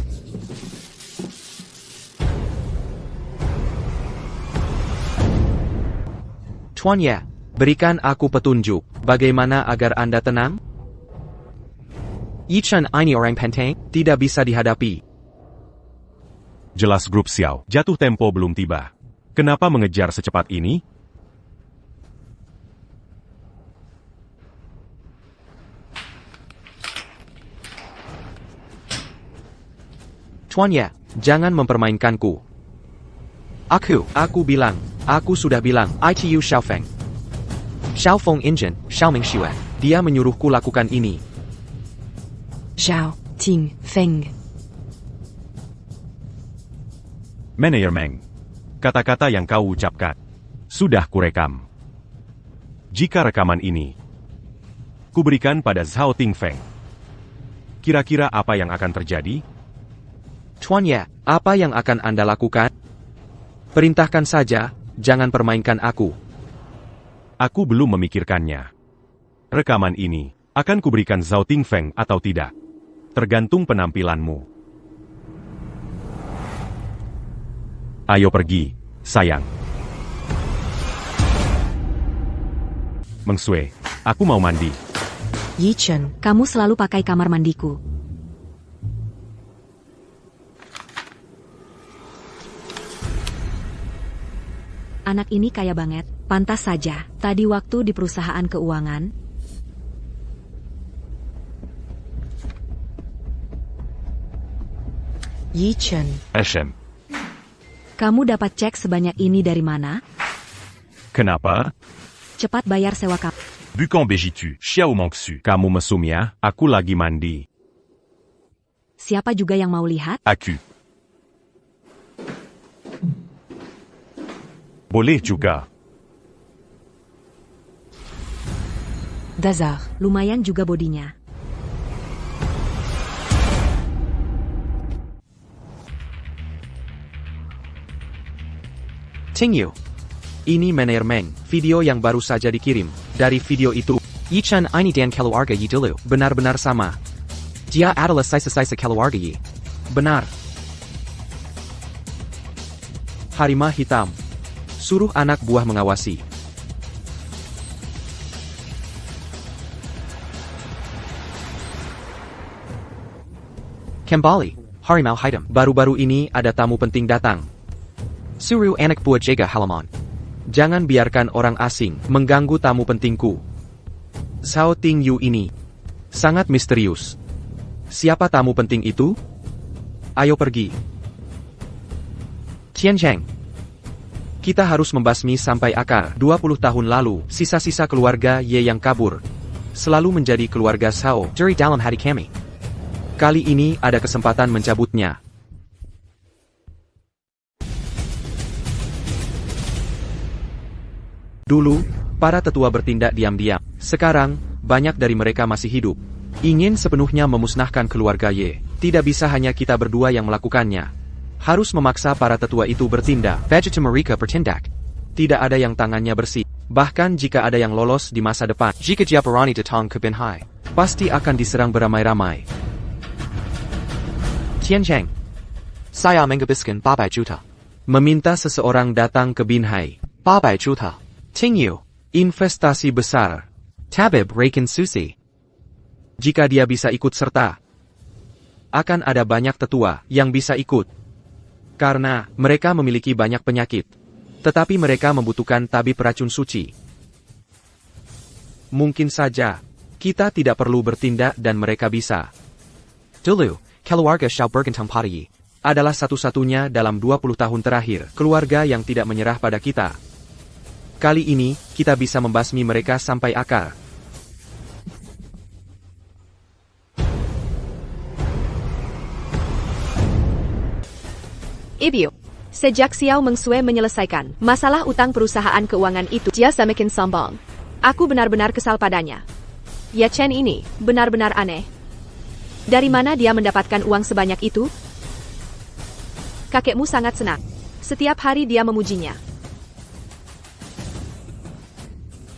Tuan ya, berikan aku petunjuk. Bagaimana agar Anda tenang? Yichen ini orang penting, tidak bisa dihadapi. Jelas grup Xiao, jatuh tempo belum tiba. Kenapa mengejar secepat ini? Tuan ya, jangan mempermainkanku. Aku bilang, aku sudah bilang, ITU Xiaofeng. Xiaofeng Engine, Xiaoming Xue. Dia menyuruhku lakukan ini. Zhao Ting Feng. Manager Meng. Kata-kata yang kau ucapkan. Sudah kurekam. Jika rekaman ini kuberikan pada Zhao Tingfeng, kira-kira apa yang akan terjadi? Tuan ya, apa yang akan Anda lakukan? Perintahkan saja, jangan permainkan aku. Aku belum memikirkannya. Rekaman ini akan kuberikan Zhao Tingfeng atau tidak. Tergantung penampilanmu. Ayo pergi. sayang. Meng Sue, aku mau mandi. Yi Chen. Kamu selalu pakai kamar mandiku. Anak ini kaya banget, pantas saja. Tadi waktu di perusahaan keuangan, Yi Chen. HM. kamu dapat cek sebanyak ini dari mana? Kenapa? Cepat bayar sewa kamu. Bukan Bejitu, Xiao Mangsu. Kamu mesum ya, aku lagi mandi. Siapa juga yang mau lihat? Aku. Boleh juga. Dazar. Lumayan juga bodinya. Tingyu. Ini Mener Meng, video yang baru saja dikirim. Dari video itu, Yichen ini dan keluarga Yi dulu benar-benar sama. Dia adalah sisa-sisa keluarga Yi. Benar. Harimau hitam. Suruh anak buah mengawasi. Kembali, harimau hitam. Baru-baru ini ada tamu penting datang. Suruh anak buah jaga halaman. Jangan biarkan orang asing mengganggu tamu pentingku. Zhao Tingyu ini sangat misterius. Siapa tamu penting itu? Ayo pergi. Qianzheng. Kita harus membasmi sampai akar. 20 tahun lalu, sisa-sisa keluarga Ye yang kabur selalu menjadi keluarga Zhao dari dalam hati kami. Kali ini ada kesempatan mencabutnya. Dulu, para tetua bertindak diam-diam. Sekarang, banyak dari mereka masih hidup. Ingin sepenuhnya memusnahkan keluarga Ye. Tidak bisa hanya kita berdua yang melakukannya. Harus memaksa para tetua itu bertindak. Vegeta mereka bertindak. Tidak ada yang tangannya bersih. Bahkan jika ada yang lolos di masa depan, jika dia berani datang ke Binhai, pasti akan diserang beramai-ramai. Qianzheng. Saya menghabiskan 8 juta. Meminta seseorang datang ke Binhai. 8 juta. Tingyu. Investasi besar. Tabib Reiken Susi. Jika dia bisa ikut serta, akan ada banyak tetua yang bisa ikut. Karena mereka memiliki banyak penyakit. Tetapi mereka membutuhkan tabib racun suci. Mungkin saja, kita tidak perlu bertindak dan mereka bisa. Dulu, keluarga Xiao Bergentang Pari adalah satu-satunya dalam 20 tahun terakhir keluarga yang tidak menyerah pada kita. Kali ini, kita bisa membasmi mereka sampai akar. Ibyu. Sejak Xiao Mengsue menyelesaikan masalah utang perusahaan keuangan itu, dia semakin sombong. Aku benar-benar kesal padanya. Ya Chen ini, benar-benar aneh. Dari mana dia mendapatkan uang sebanyak itu? Kakekmu sangat senang. Setiap hari dia memujinya.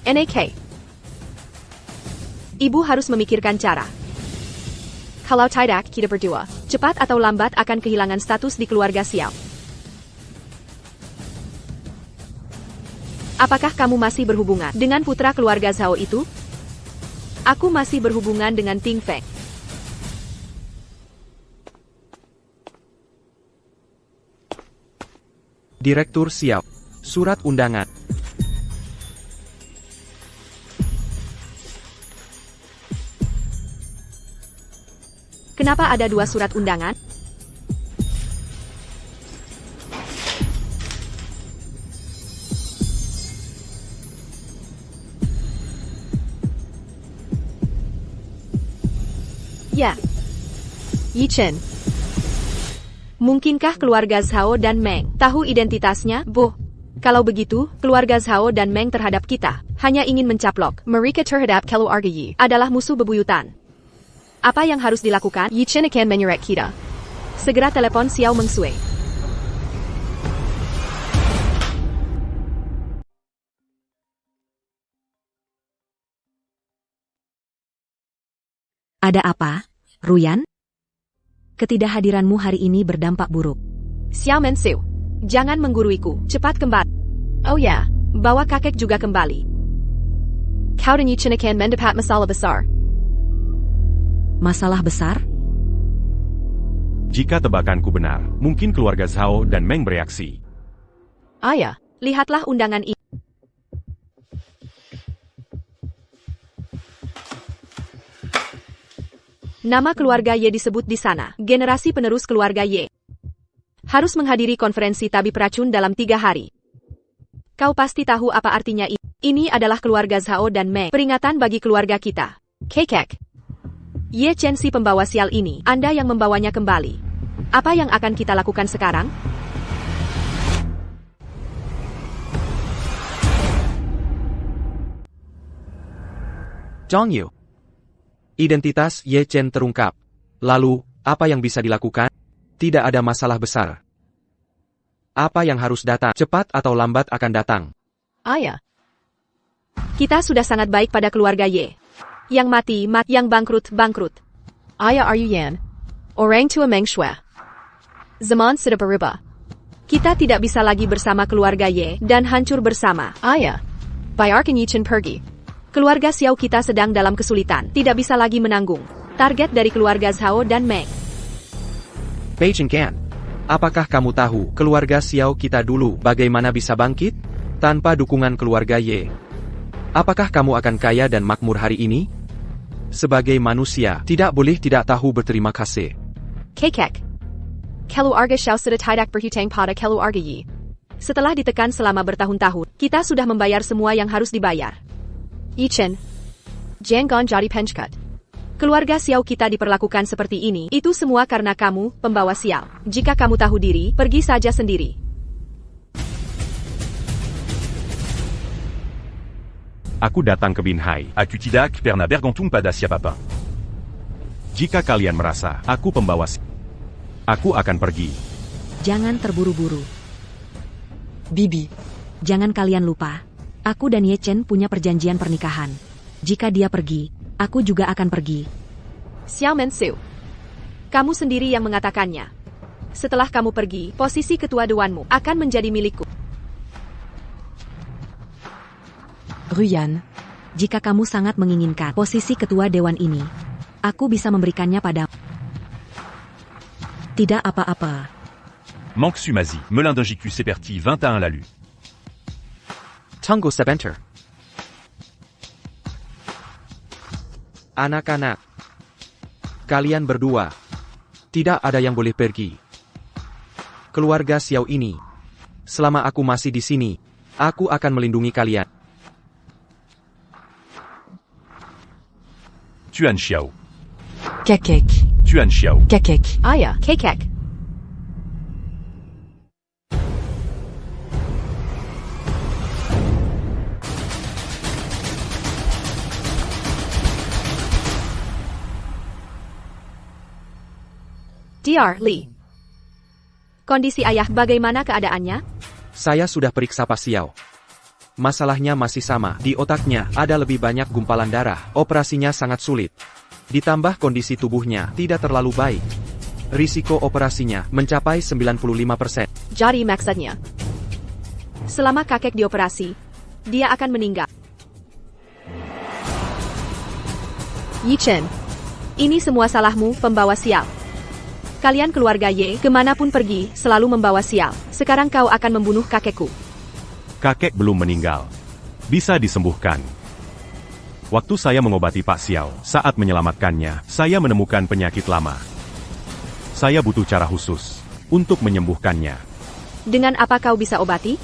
NAK. Ibu harus memikirkan cara. Kalau tidak, kita berdua, cepat atau lambat akan kehilangan status di keluarga Xiao. Apakah kamu masih berhubungan dengan putra keluarga Zhao itu? Aku masih berhubungan dengan Ting Feng. Direktur Xiao. Surat undangan. Kenapa ada 2 surat undangan? Ya. Yi Chen. Mungkinkah keluarga Zhao dan Meng tahu identitasnya, Bu? Kalau begitu, keluarga Zhao dan Meng terhadap kita hanya ingin mencaplok. Mereka terhadap keluarga Yi adalah musuh bebuyutan. Apa yang harus dilakukan? Yi Chen akan menyeret kita. Segera telepon Xiao Mengsue. Ada apa, Ruyan? Ketidakhadiranmu hari ini berdampak buruk. Xiao Mengsue. Jangan mengguruiku, cepat kembali. Oh ya, bawa kakek juga kembali. Kau dan Yichen akan mendapat masalah besar. Masalah besar? Jika tebakanku benar, mungkin keluarga Zhao dan Meng bereaksi. Ayah, lihatlah undangan ini. Nama keluarga Ye disebut di sana, generasi penerus keluarga Ye. Harus menghadiri konferensi tabib racun dalam 3 hari. Kau pasti tahu apa artinya ini. Ini adalah keluarga Zhao dan Meng, peringatan bagi keluarga kita. Kekek. Ye Chen si pembawa sial ini, Anda yang membawanya kembali. Apa yang akan kita lakukan sekarang? Zhang Yu. Identitas Ye Chen terungkap. Lalu, apa yang bisa dilakukan? Tidak ada masalah besar. Apa yang harus datang, cepat atau lambat akan datang. Ayah. Kita sudah sangat baik pada keluarga Ye. Yang mati, yang bangkrut, bangkrut. Ayah are you Yan? Orang tua Meng Shui. Zaman sudah berubah. Kita tidak bisa lagi bersama keluarga Ye dan hancur bersama. Ayah. Biarkan Yichen pergi. Keluarga Xiao kita sedang dalam kesulitan, tidak bisa lagi menanggung. Target dari keluarga Zhao dan Meng. Pei Chengkan. Apakah kamu tahu keluarga Xiao kita dulu bagaimana bisa bangkit? Tanpa dukungan keluarga Ye. Apakah kamu akan kaya dan makmur hari ini? Sebagai manusia, tidak boleh tidak tahu berterima kasih. Kekek. Keluarga Xiao sudah tidak berhutang pada keluarga Ye. Setelah ditekan selama bertahun-tahun, kita sudah membayar semua yang harus dibayar. Yichen. Jangan jadi pencekat. Keluarga Xiao kita diperlakukan seperti ini, itu semua karena kamu, pembawa sial. Jika kamu tahu diri, pergi saja sendiri. Aku datang ke Binhai. Akutidak perna bergantung pada siapapun. Jika kalian merasa aku pembawa sial, aku akan pergi. Jangan terburu-buru. Bibi. Jangan kalian lupa. Aku dan Ye Chen punya perjanjian pernikahan. Jika dia pergi, aku juga akan pergi. Xiao Mensu. Kamu sendiri yang mengatakannya. Setelah kamu pergi, posisi ketua dewanmu akan menjadi milikku. Ruyan. Jika kamu sangat menginginkan posisi ketua dewan ini, aku bisa memberikannya padamu. Tidak apa-apa. Manque Sumazi, Melin d'un JQ Seperti 21 la lue. Tunggu sebentar. Anak-anak. Kalian berdua. Tidak ada yang boleh pergi. Keluarga Xiao ini. Selama aku masih di sini, aku akan melindungi kalian. Tuan Xiao. Kekek. Tuan Xiao. Kekek. Ayah, kekek. Dr. Li. Kondisi ayah bagaimana keadaannya? Saya sudah periksa Pak Xiao. Masalahnya masih sama, di otaknya ada lebih banyak gumpalan darah, operasinya sangat sulit. Ditambah kondisi tubuhnya tidak terlalu baik. Risiko operasinya mencapai 95%. Jadi maksudnya, selama kakek dioperasi, dia akan meninggal. Yichen, ini semua salahmu, pembawa sial. Kalian keluarga Ye, kemanapun pergi, selalu membawa sial. Sekarang kau akan membunuh kakekku. Kakek belum meninggal. Bisa disembuhkan. Waktu saya mengobati Pak Xiao, saat menyelamatkannya, saya menemukan penyakit lama. Saya butuh cara khusus untuk menyembuhkannya. Dengan apa kau bisa obati?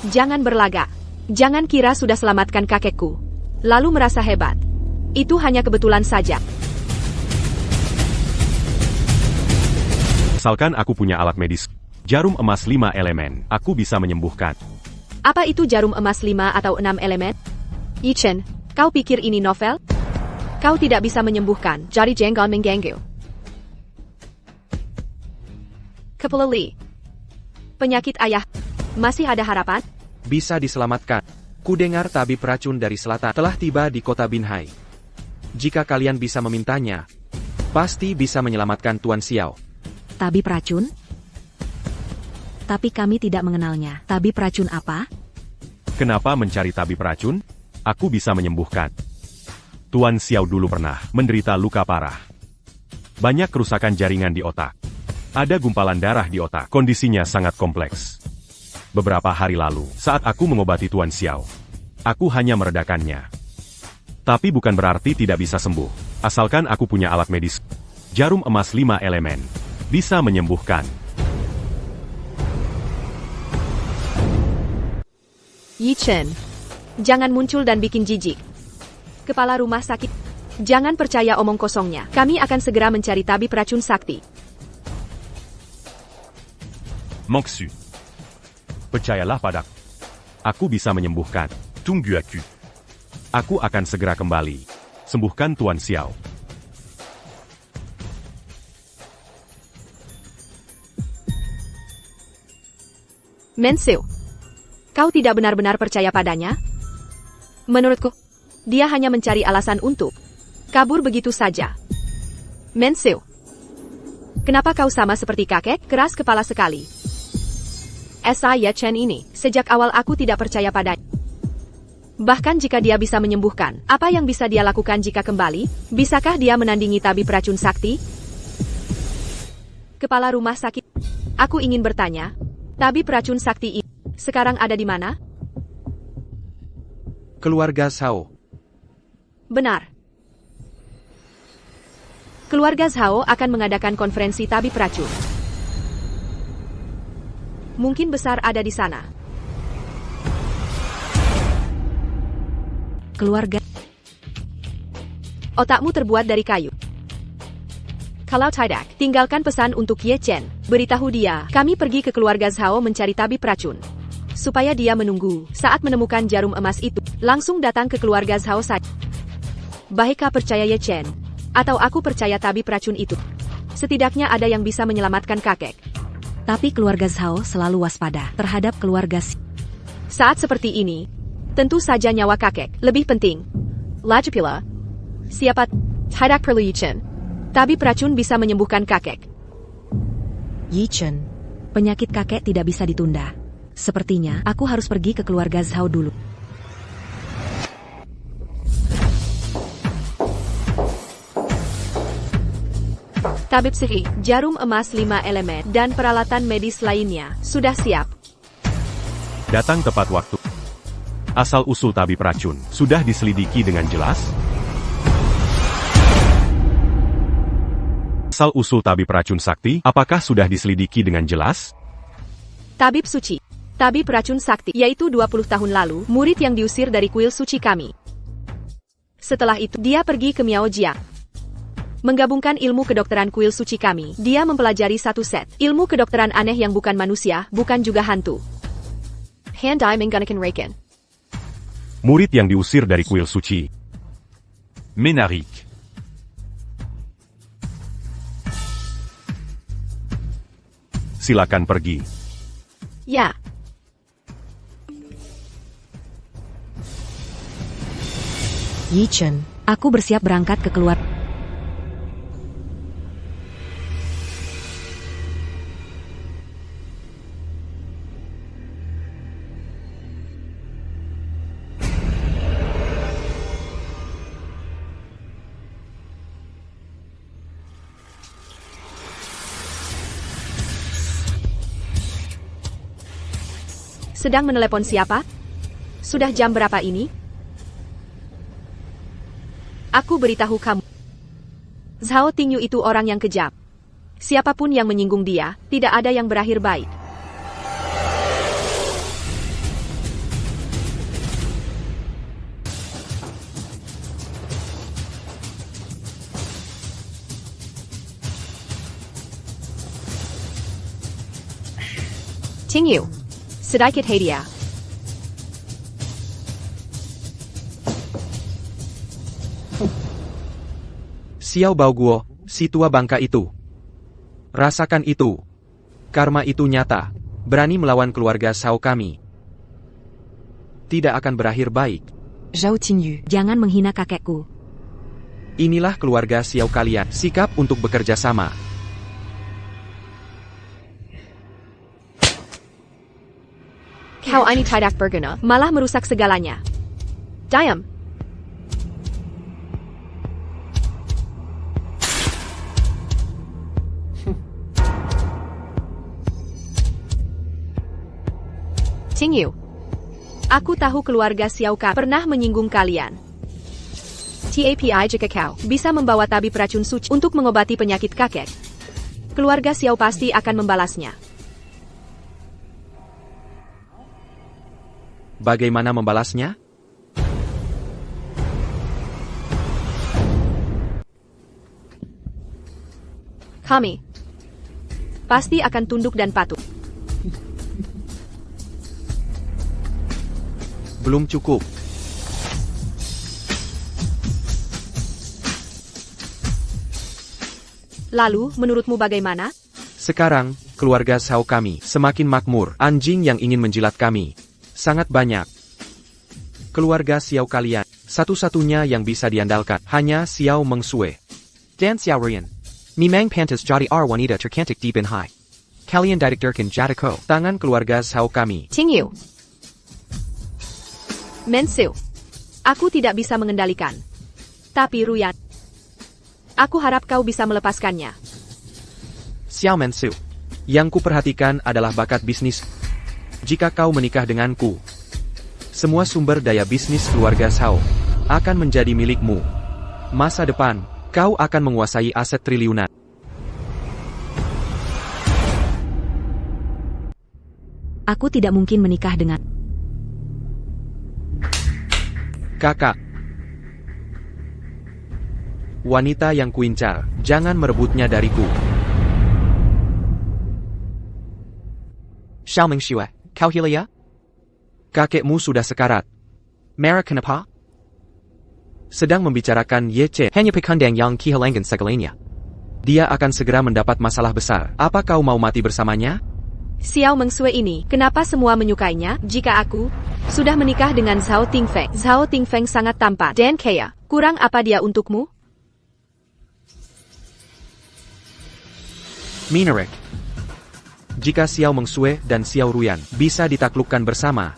Jangan berlagak. Jangan kira sudah selamatkan kakekku, lalu merasa hebat. Itu hanya kebetulan saja. Asalkan aku punya alat medis, jarum emas 5 elemen, aku bisa menyembuhkan. Apa itu jarum emas 5 atau 6 elemen? Yichen, kau pikir ini novel? Kau tidak bisa menyembuhkan, jadi jangan mengganggu. Kepala Li. Penyakit ayah, masih ada harapan? Bisa diselamatkan. Kudengar tabib racun dari selatan telah tiba di kota Binhai. Jika kalian bisa memintanya, pasti bisa menyelamatkan Tuan Xiao. Tabib racun? Tapi kami tidak mengenalnya. Tabib racun apa? Kenapa mencari tabib racun? Aku bisa menyembuhkan. Tuan Xiao dulu pernah menderita luka parah. Banyak kerusakan jaringan di otak. Ada gumpalan darah di otak. Kondisinya sangat kompleks. Beberapa hari lalu, saat aku mengobati Tuan Xiao, aku hanya meredakannya. Tapi bukan berarti tidak bisa sembuh. Asalkan aku punya alat medis. Jarum emas 5 elemen. Bisa menyembuhkan. Yi Chen, jangan muncul dan bikin jijik. Kepala rumah sakit, jangan percaya omong kosongnya. Kami akan segera mencari tabib racun sakti. Manxu. Percayalah padaku. Aku bisa menyembuhkan. Tunggu aku. Aku akan segera kembali. Sembuhkan Tuan Xiao. Menseo, kau tidak benar-benar percaya padanya? Menurutku, dia hanya mencari alasan untuk kabur begitu saja. Menseo, kenapa kau sama seperti kakek, keras kepala sekali? Ye Chen ini, sejak awal aku tidak percaya padanya. Bahkan jika dia bisa menyembuhkan, apa yang bisa dia lakukan jika kembali? Bisakah dia menandingi tabib racun sakti? Kepala rumah sakit, aku ingin bertanya, tabib racun sakti ini sekarang ada di mana? Keluarga Zhao. Benar. Keluarga Zhao akan mengadakan konferensi tabib racun. Mungkin besar ada di sana. Keluarga. Otakmu terbuat dari kayu. Kalau tidak, tinggalkan pesan untuk Ye Chen. Beritahu dia, kami pergi ke keluarga Zhao mencari tabib racun. Supaya dia menunggu, saat menemukan jarum emas itu, langsung datang ke keluarga Zhao saja. Baiklah percaya Ye Chen, atau aku percaya tabib racun itu. Setidaknya ada yang bisa menyelamatkan kakek. Tapi keluarga Zhao selalu waspada terhadap keluarga Saat seperti ini, tentu saja nyawa kakek lebih penting. Lagi pula, siapa tidak perlu Yi Chen. Tabib racun bisa menyembuhkan kakek. Yi Chen. Penyakit kakek tidak bisa ditunda. Sepertinya aku harus pergi ke keluarga Zhao dulu. Tabib sihir, jarum emas 5 elemen, dan peralatan medis lainnya sudah siap. Datang tepat waktu. Asal-usul tabib racun sudah diselidiki dengan jelas? Asal-usul tabib racun sakti, apakah sudah diselidiki dengan jelas? Tabib suci, tabib racun sakti, yaitu 20 tahun lalu, murid yang diusir dari kuil suci kami. Setelah itu, dia pergi ke Miaojia. Menggabungkan ilmu kedokteran kuil suci kami, dia mempelajari satu set ilmu kedokteran aneh yang bukan manusia, bukan juga hantu. Handai menggunakan Reiken. Murid yang diusir dari kuil suci. Ménaric. Silakan pergi. Ya. Yi Chen. Aku bersiap berangkat ke keluar. Sedang menelepon siapa? Sudah jam berapa ini? Aku beritahu kamu. Zhao Tingyu itu orang yang kejam. Siapapun yang menyinggung dia, tidak ada yang berakhir baik. Tingyu. Sedikit hadiah. Xiao Baoguo, si tua bangka itu. Rasakan itu. Karma itu nyata. Berani melawan keluarga Zhao kami. Tidak akan berakhir baik. Zhao Tingyu. Jangan menghina kakekku. Inilah keluarga Xiao kalian. Sikap untuk bekerja sama. Kau ini tidak berguna, malah merusak segalanya. Diam. Qingyu. Aku tahu keluarga Xiao Ka pernah menyinggung kalian. Tapi jika kau bisa membawa tabib racun suci untuk mengobati penyakit kakek, keluarga Xiao pasti akan membalasnya. Bagaimana membalasnya? Kami pasti akan tunduk dan patuh. Belum cukup. Lalu, menurutmu bagaimana? Sekarang, keluarga Xiao kami semakin makmur. Anjing yang ingin menjilat kami sangat banyak. Keluarga Xiao kalian, satu-satunya yang bisa diandalkan hanya Xiao Mengsue. Dan Xiao Rian. Memang pantas jadi wanita tercantik di Binhai. Kalian didiktirkan jadiko. Tangan keluarga Xiao kami. Qingyu. Mensu. Aku tidak bisa mengendalikan. Tapi Ruyan, aku harap kau bisa melepaskannya. Xiao Mensu. Yang kuperhatikan adalah bakat bisnis. Jika kau menikah denganku, semua sumber daya bisnis keluarga Xiao akan menjadi milikmu. Masa depan, kau akan menguasai aset triliunan. Aku tidak mungkin menikah dengan... Kakak. Wanita yang kuincar, jangan merebutnya dariku. Xiao Mengxue, kau hilia? Kakekmu sudah sekarat. Merah kenapa? Sedang membicarakan Ye hanya pekandang yang kehilangan segalanya. Dia akan segera mendapat masalah besar. Apa kau mau mati bersamanya? Xiao Mengsue ini, kenapa semua menyukainya? Jika aku sudah menikah dengan Zhao Tingfeng, Zhao Tingfeng sangat tampan dan kaya. Kurang apa dia untukmu? Minarik. Jika Xiao Mengsue dan Xiao Ruyan bisa ditaklukkan bersama,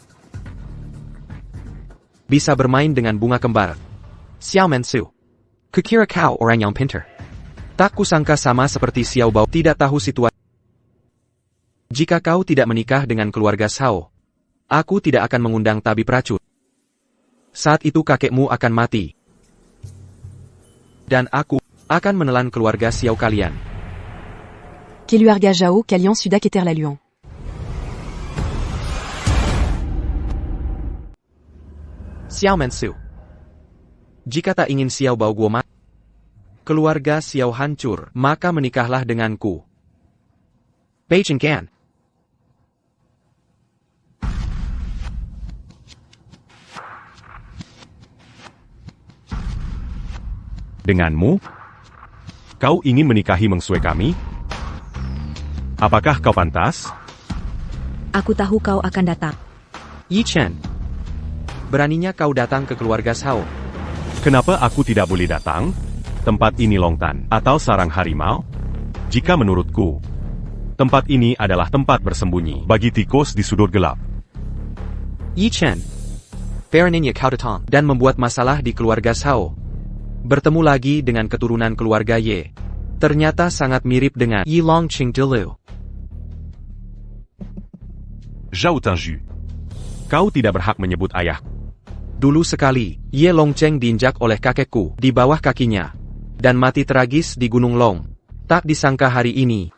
bisa bermain dengan bunga kembar. Xiao Mensu. Kukira kau orang yang pintar. Tak kusangka sama seperti Xiao Bao tidak tahu situasi. Jika kau tidak menikah dengan keluarga Xiao, aku tidak akan mengundang tabib racun. Saat itu kakekmu akan mati. Dan aku akan menelan keluarga Xiao kalian. Keluarga Zhao Kalian sudah keter la Luan. Xiao Mensu. Jika tak ingin Xiao Bao Guo mati, keluarga Xiao hancur, maka menikahlah denganku. Beijing Gan. Denganmu? Kau ingin menikahi Mengsue kami? Apakah kau pantas? Aku tahu kau akan datang. Yi Chen. Beraninya kau datang ke keluarga Xiao. Kenapa aku tidak boleh datang? Tempat ini Longtan atau sarang harimau? Jika menurutku, tempat ini adalah tempat bersembunyi bagi tikus di sudut gelap. Yi Chen. Beraninya kau datang dan membuat masalah di keluarga Xiao. Bertemu lagi dengan keturunan keluarga Ye. Ternyata sangat mirip dengan Yi Long Qing Delu. Zhao Tinju. Kau tidak berhak menyebut ayah. Dulu sekali, Ye Longcheng diinjak oleh kakekku di bawah kakinya. Dan mati tragis di Gunung Long. Tak disangka hari ini,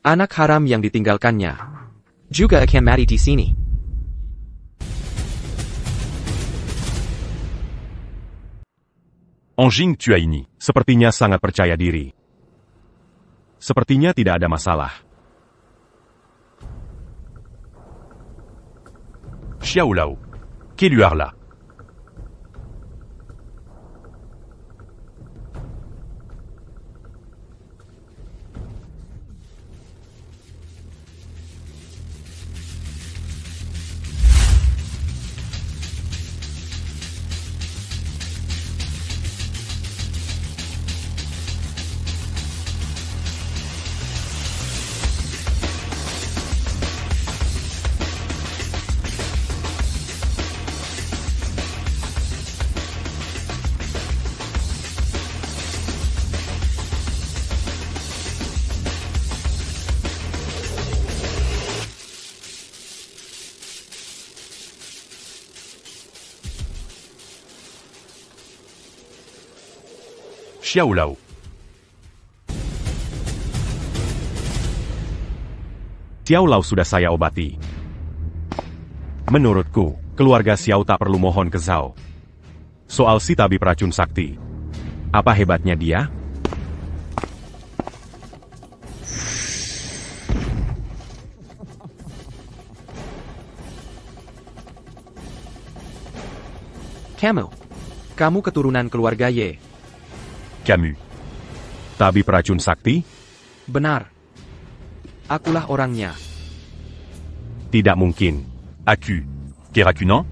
anak haram yang ditinggalkannya juga akan mati di sini. Anjing Tuaini. Sepertinya sangat percaya diri. Sepertinya tidak ada masalah. Xiao Lao. Keluarlah. Xiao Lao. Xiao Lao sudah saya obati. Menurutku, keluarga Xiao tak perlu mohon ke Zhao. Soal si tabib racun sakti. Apa hebatnya dia? Kamu keturunan keluarga Ye. Camus. Tabib racun sakti? Benar. Akulah orangnya. Tidak mungkin. Aku. Keracunan?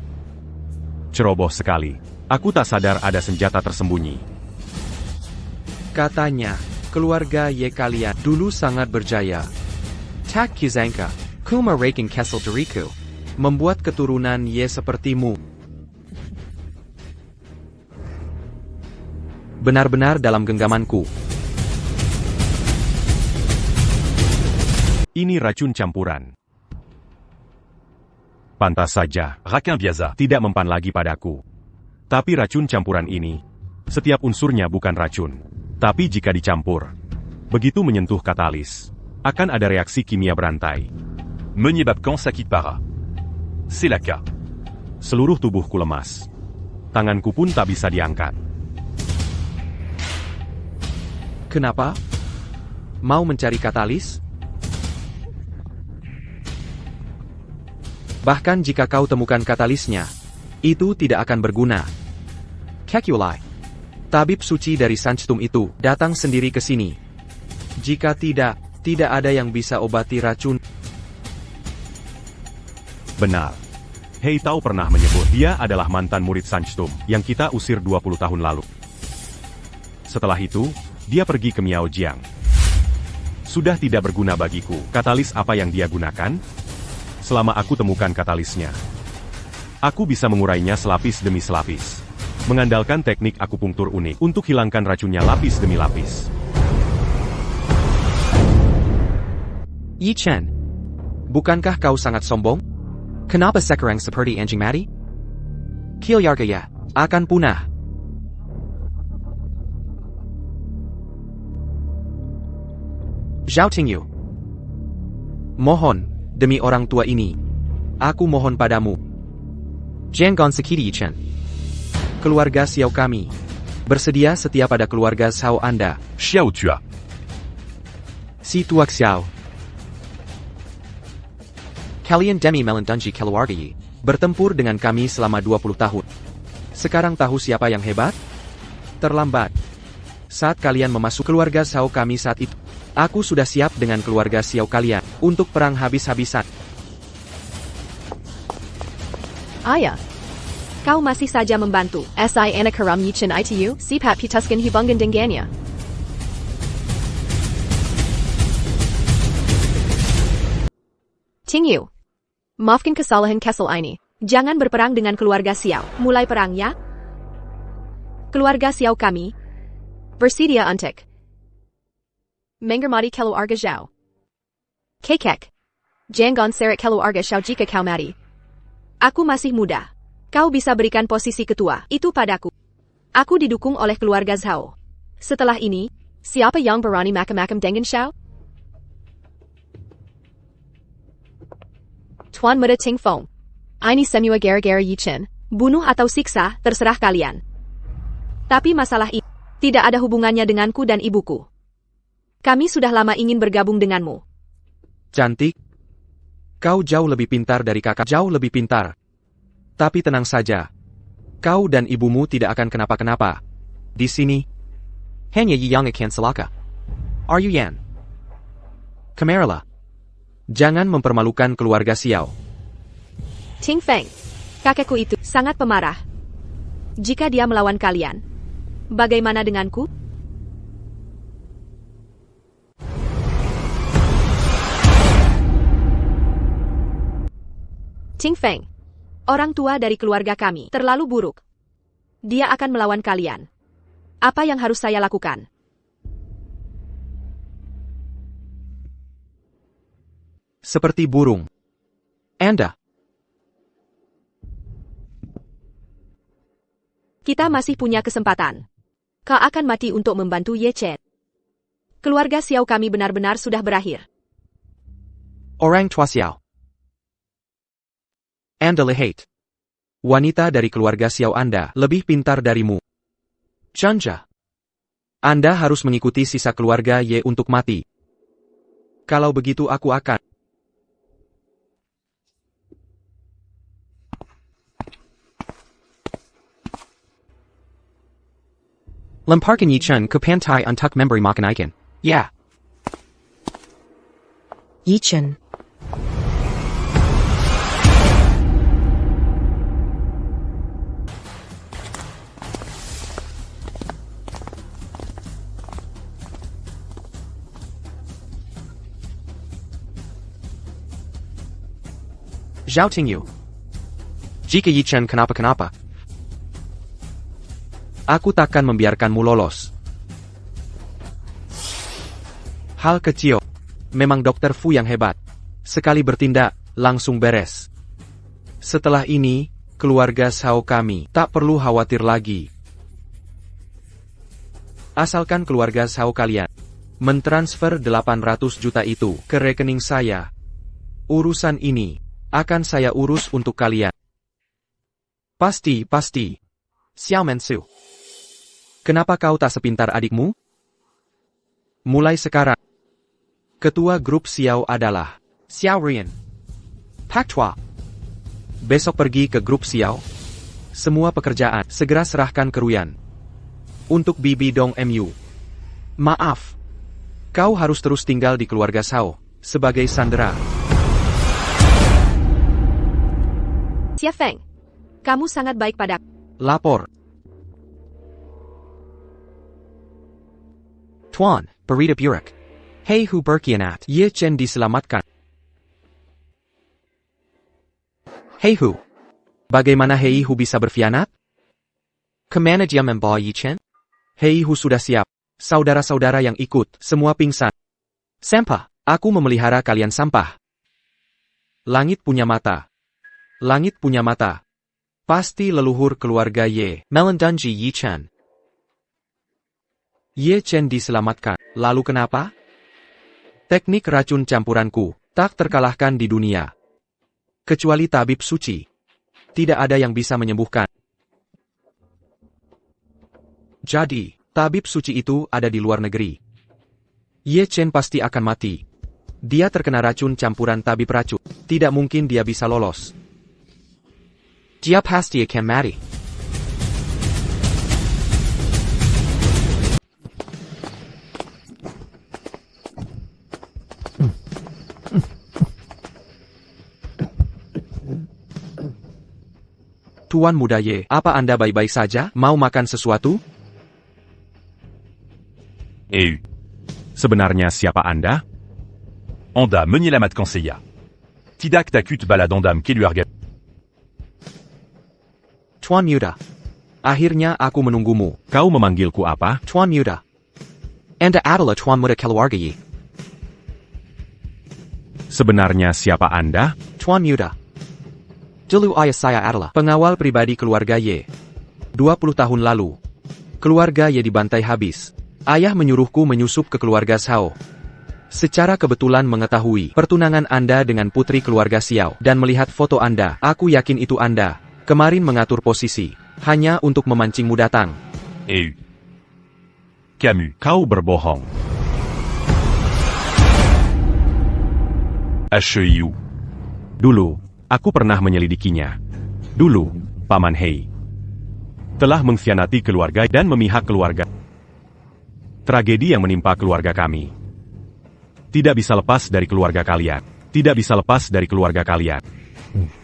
Ceroboh sekali. Aku tak sadar ada senjata tersembunyi. Katanya, keluarga Ye kalian dulu sangat berjaya. Tak Kizanka, Kuma Raking Kessel Deriku, membuat keturunan Ye sepertimu. Benar-benar dalam genggamanku. Ini racun campuran. Pantas saja, Raquin Biaza. tidak mempan lagi padaku. Tapi racun campuran ini, setiap unsurnya bukan racun. Tapi jika dicampur, begitu menyentuh katalis, akan ada reaksi kimia berantai. Meunier Babkan Sakit Para. C'est la K. Seluruh tubuhku lemas. Tanganku pun tak bisa diangkat. Kenapa? Mau mencari katalis? Bahkan jika kau temukan katalisnya, itu tidak akan berguna. Kekulai, tabib suci dari Sanchtum itu, datang sendiri ke sini. Jika tidak ada yang bisa obati racun. Benar. Hei Tao pernah menyebut dia adalah mantan murid Sanchtum yang kita usir 20 tahun lalu. Setelah itu, dia pergi ke Miaojiang. Sudah tidak berguna bagiku. Katalis apa yang dia gunakan? Selama aku temukan katalisnya, aku bisa mengurainya selapis demi selapis. Mengandalkan teknik akupunktur unik untuk hilangkan racunnya lapis demi lapis. Yi Chen, bukankah kau sangat sombong? Kenapa sekarang seperti anjing mati? Keluarga ya akan punah. Zhao Tingyu. Mohon, demi orang tua ini. Aku mohon padamu. Jangan sakiti Yi Chen. Keluarga Xiao kami. Bersedia setia pada keluarga Xiao Anda. Xiao Tua. Si Tuak Xiao. Kalian demi melindungi keluarga Yi. Bertempur dengan kami selama 20 tahun. Sekarang tahu siapa yang hebat? Terlambat. Saat kalian memasuki keluarga Xiao kami saat itu, aku sudah siap dengan keluarga Xiao kalian untuk perang habis-habisan. Ayah, kau masih saja membantu. Si anak haram Yichin itu, si Pat Pituskan hibungan dengannya. Tingyu, maafkan kesalahan Kessel ini. Jangan berperang dengan keluarga Xiao. Mulai perang ya. Keluarga Xiao kami bersedia untuk menghormati keluarga Zhao. Kekek. Jangan seret keluarga Xiao jika kau mati. Aku masih muda. Kau bisa berikan posisi ketua itu padaku. Aku didukung oleh keluarga Zhao. Setelah ini, siapa yang berani macam-macam dengan Xiao? Tuan Muda Ting Fong. Ini semua gara-gara Yi Chen. Bunuh atau siksa, terserah kalian. Tapi masalah ini tidak ada hubungannya denganku dan ibuku. Kami sudah lama ingin bergabung denganmu. Cantik. Kau jauh lebih pintar dari kakak, jauh lebih pintar. Tapi tenang saja. Kau dan ibumu tidak akan kenapa-kenapa. Di sini, hanya Yi yang akan celaka. Are you Yan? Kameralah. Jangan mempermalukan keluarga Xiao. Ting Feng, kakekku itu sangat pemarah. Jika dia melawan kalian, bagaimana denganku? Ting Feng, orang tua dari keluarga kami, terlalu buruk. Dia akan melawan kalian. Apa yang harus saya lakukan? Seperti burung. Anda. Kita masih punya kesempatan. Kau akan mati untuk membantu Ye Chen. Keluarga Xiao kami benar-benar sudah berakhir. Orang tua Xiao. Anda lihat. Wanita dari keluarga Xiao Anda lebih pintar darimu. Canja. Anda harus mengikuti sisa keluarga Ye untuk mati. Kalau begitu aku akan. Lemparkan Yi Chen ke pantai untuk memberi makan ikan. Ya. Yi Chen. Zhao Tingyu. Jika Yi Chen kenapa-kenapa, aku takkan membiarkanmu lolos. Hal kecil. Memang Dr. Fu yang hebat. Sekali bertindak, langsung beres. Setelah ini, keluarga Xiao kami tak perlu khawatir lagi. Asalkan keluarga Xiao kalian mentransfer 800 juta itu ke rekening saya. Urusan ini akan saya urus untuk kalian. Pasti. Xiao Mensu. Kenapa kau tak sepintar adikmu? Mulai sekarang, ketua grup Xiao adalah Xiao Rian. Pak Tua. Besok pergi ke grup Xiao. Semua pekerjaan segera serahkan ke Ruyan. Untuk Bibi Dong MU. Maaf. Kau harus terus tinggal di keluarga Xiao sebagai sandera. Xia Feng, kamu sangat baik padaku. Lapor. Tuan, berita buruk. Hei Hu berkhianat. Ye Chen diselamatkan. Hei Hu. Bagaimana Hei Hu bisa berkhianat? Kemana dia membawa Yi Chen? Hei Hu sudah siap. Saudara-saudara yang ikut, semua pingsan. Sampah, aku memelihara kalian sampah. Langit punya mata. Langit punya mata. Pasti leluhur keluarga Ye melendangi Yi Chen. Ye Chen diselamatkan. Lalu kenapa? Teknik racun campuranku tak terkalahkan di dunia. Kecuali tabib suci. Tidak ada yang bisa menyembuhkan. Jadi, tabib suci itu ada di luar negeri. Ye Chen pasti akan mati. Dia terkena racun campuran tabib racun. Tidak mungkin dia bisa lolos. Dia pasti akan mati. Tuan muda Ye, apa Anda baik-baik saja? Mau makan sesuatu? Sebenarnya siapa Anda? Anda menyelamat conseilla. Tidak takut bala dendam keluarga. Tuan muda. Akhirnya aku menunggumu. Kau memanggilku apa? Tuan muda. Anda adalah tuan muda keluarga Yi. Sebenarnya siapa Anda? Tuan muda. Dulu ayah saya adalah pengawal pribadi keluarga Ye. 20 tahun lalu, keluarga Ye dibantai habis. Ayah menyuruhku menyusup ke keluarga Xiao. Secara kebetulan mengetahui pertunangan Anda dengan putri keluarga Xiao dan melihat foto Anda, aku yakin itu Anda. Kemarin mengatur posisi, hanya untuk memancingmu datang. Camus. Kau berbohong. HEIU. Dulu, aku pernah menyelidikinya. Dulu, Paman Hei telah mengkhianati keluarga dan memihak keluarga. Tragedi yang menimpa keluarga kami tidak bisa lepas dari keluarga kalian. Tidak bisa lepas dari keluarga kalian.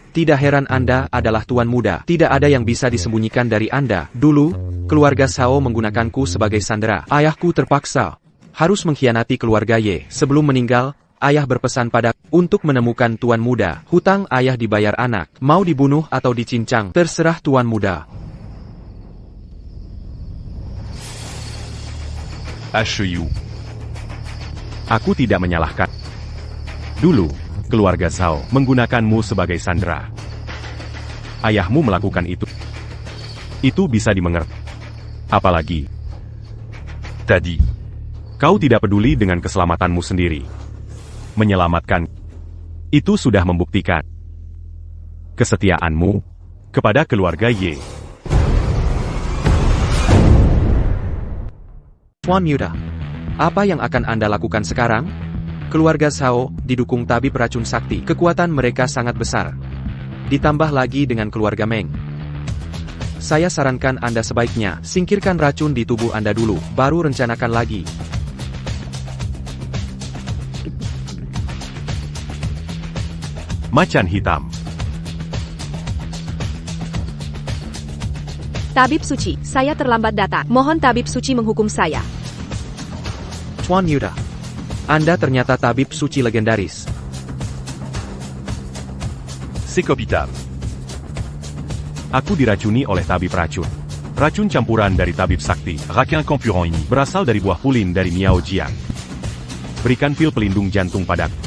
Tidak heran Anda adalah tuan muda. Tidak ada yang bisa disembunyikan dari Anda. Dulu, keluarga Xiao menggunakanku sebagai sandera. Ayahku terpaksa harus mengkhianati keluarga Ye. Sebelum meninggal, ayah berpesan pada untuk menemukan tuan muda. Hutang ayah dibayar anak. Mau dibunuh atau dicincang, terserah tuan muda. HEIU. Aku tidak menyalahkan. Dulu, keluarga Xiao menggunakanmu sebagai sandera. Ayahmu melakukan itu. Itu bisa dimengerti. Apalagi, t'as dit. Kau tidak peduli dengan keselamatanmu sendiri. Menyelamatkan itu sudah membuktikan kesetiaanmu kepada keluarga Ye. Tuan Muda, apa yang akan Anda lakukan sekarang? Keluarga Zhao didukung tabib racun sakti. Kekuatan mereka sangat besar. Ditambah lagi dengan keluarga Meng. Saya sarankan Anda sebaiknya singkirkan racun di tubuh Anda dulu, baru rencanakan lagi. Macan hitam. Tabib Suci, saya terlambat datang. Mohon Tabib Suci menghukum saya. Tuan Muda, Anda ternyata tabib suci legendaris. C'est copiable. Aku diracuni oleh tabib racun. Racun campuran dari tabib sakti. Raquin Campurant ini. Berasal dari buah pulin dari Miao Jiang. Berikan pil pelindung jantung padaku.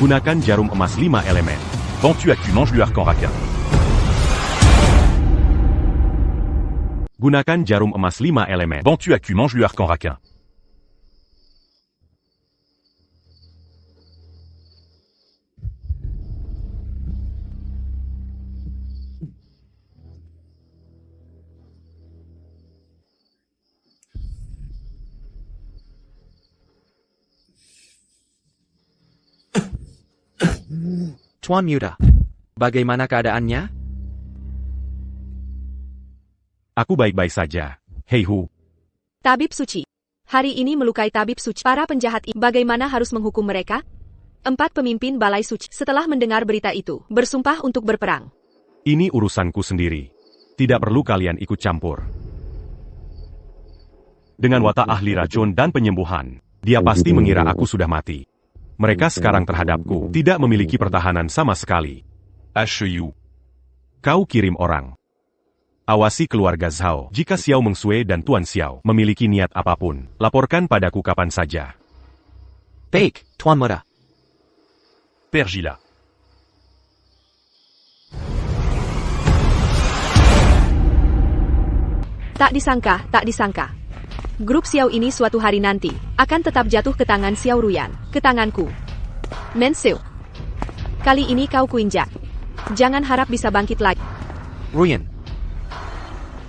Gunakan jarum emas 5 elemen. Bantu à cul, mange le Arcan Raquin. Gunakan jarum emas 5 elemen. Bantu à cul, mange le Arcan Raquin. Tuan Muda, bagaimana keadaannya? Aku baik-baik saja. Hei Hu. Tabib Suci. Hari ini melukai Tabib Suci. Para penjahat ini, bagaimana harus menghukum mereka? 4 pemimpin Balai Suci, setelah mendengar berita itu, bersumpah untuk berperang. Ini urusanku sendiri. Tidak perlu kalian ikut campur. Dengan watak ahli racun dan penyembuhan, dia pasti mengira aku sudah mati. Mereka sekarang terhadapku tidak memiliki pertahanan sama sekali. HEU. Kau kirim orang. Awasi keluarga Zhao. Jika Xiao Mengsue dan Tuan Xiao memiliki niat apapun, laporkan padaku kapan saja. Baik, Tuan Muda. Pergila. Tak disangka. Grup Xiao ini suatu hari nanti akan tetap jatuh ke tangan Xiao Ruyan, ke tanganku. Mensu. Kali ini kau kuinjak. Jangan harap bisa bangkit lagi. Ruyan.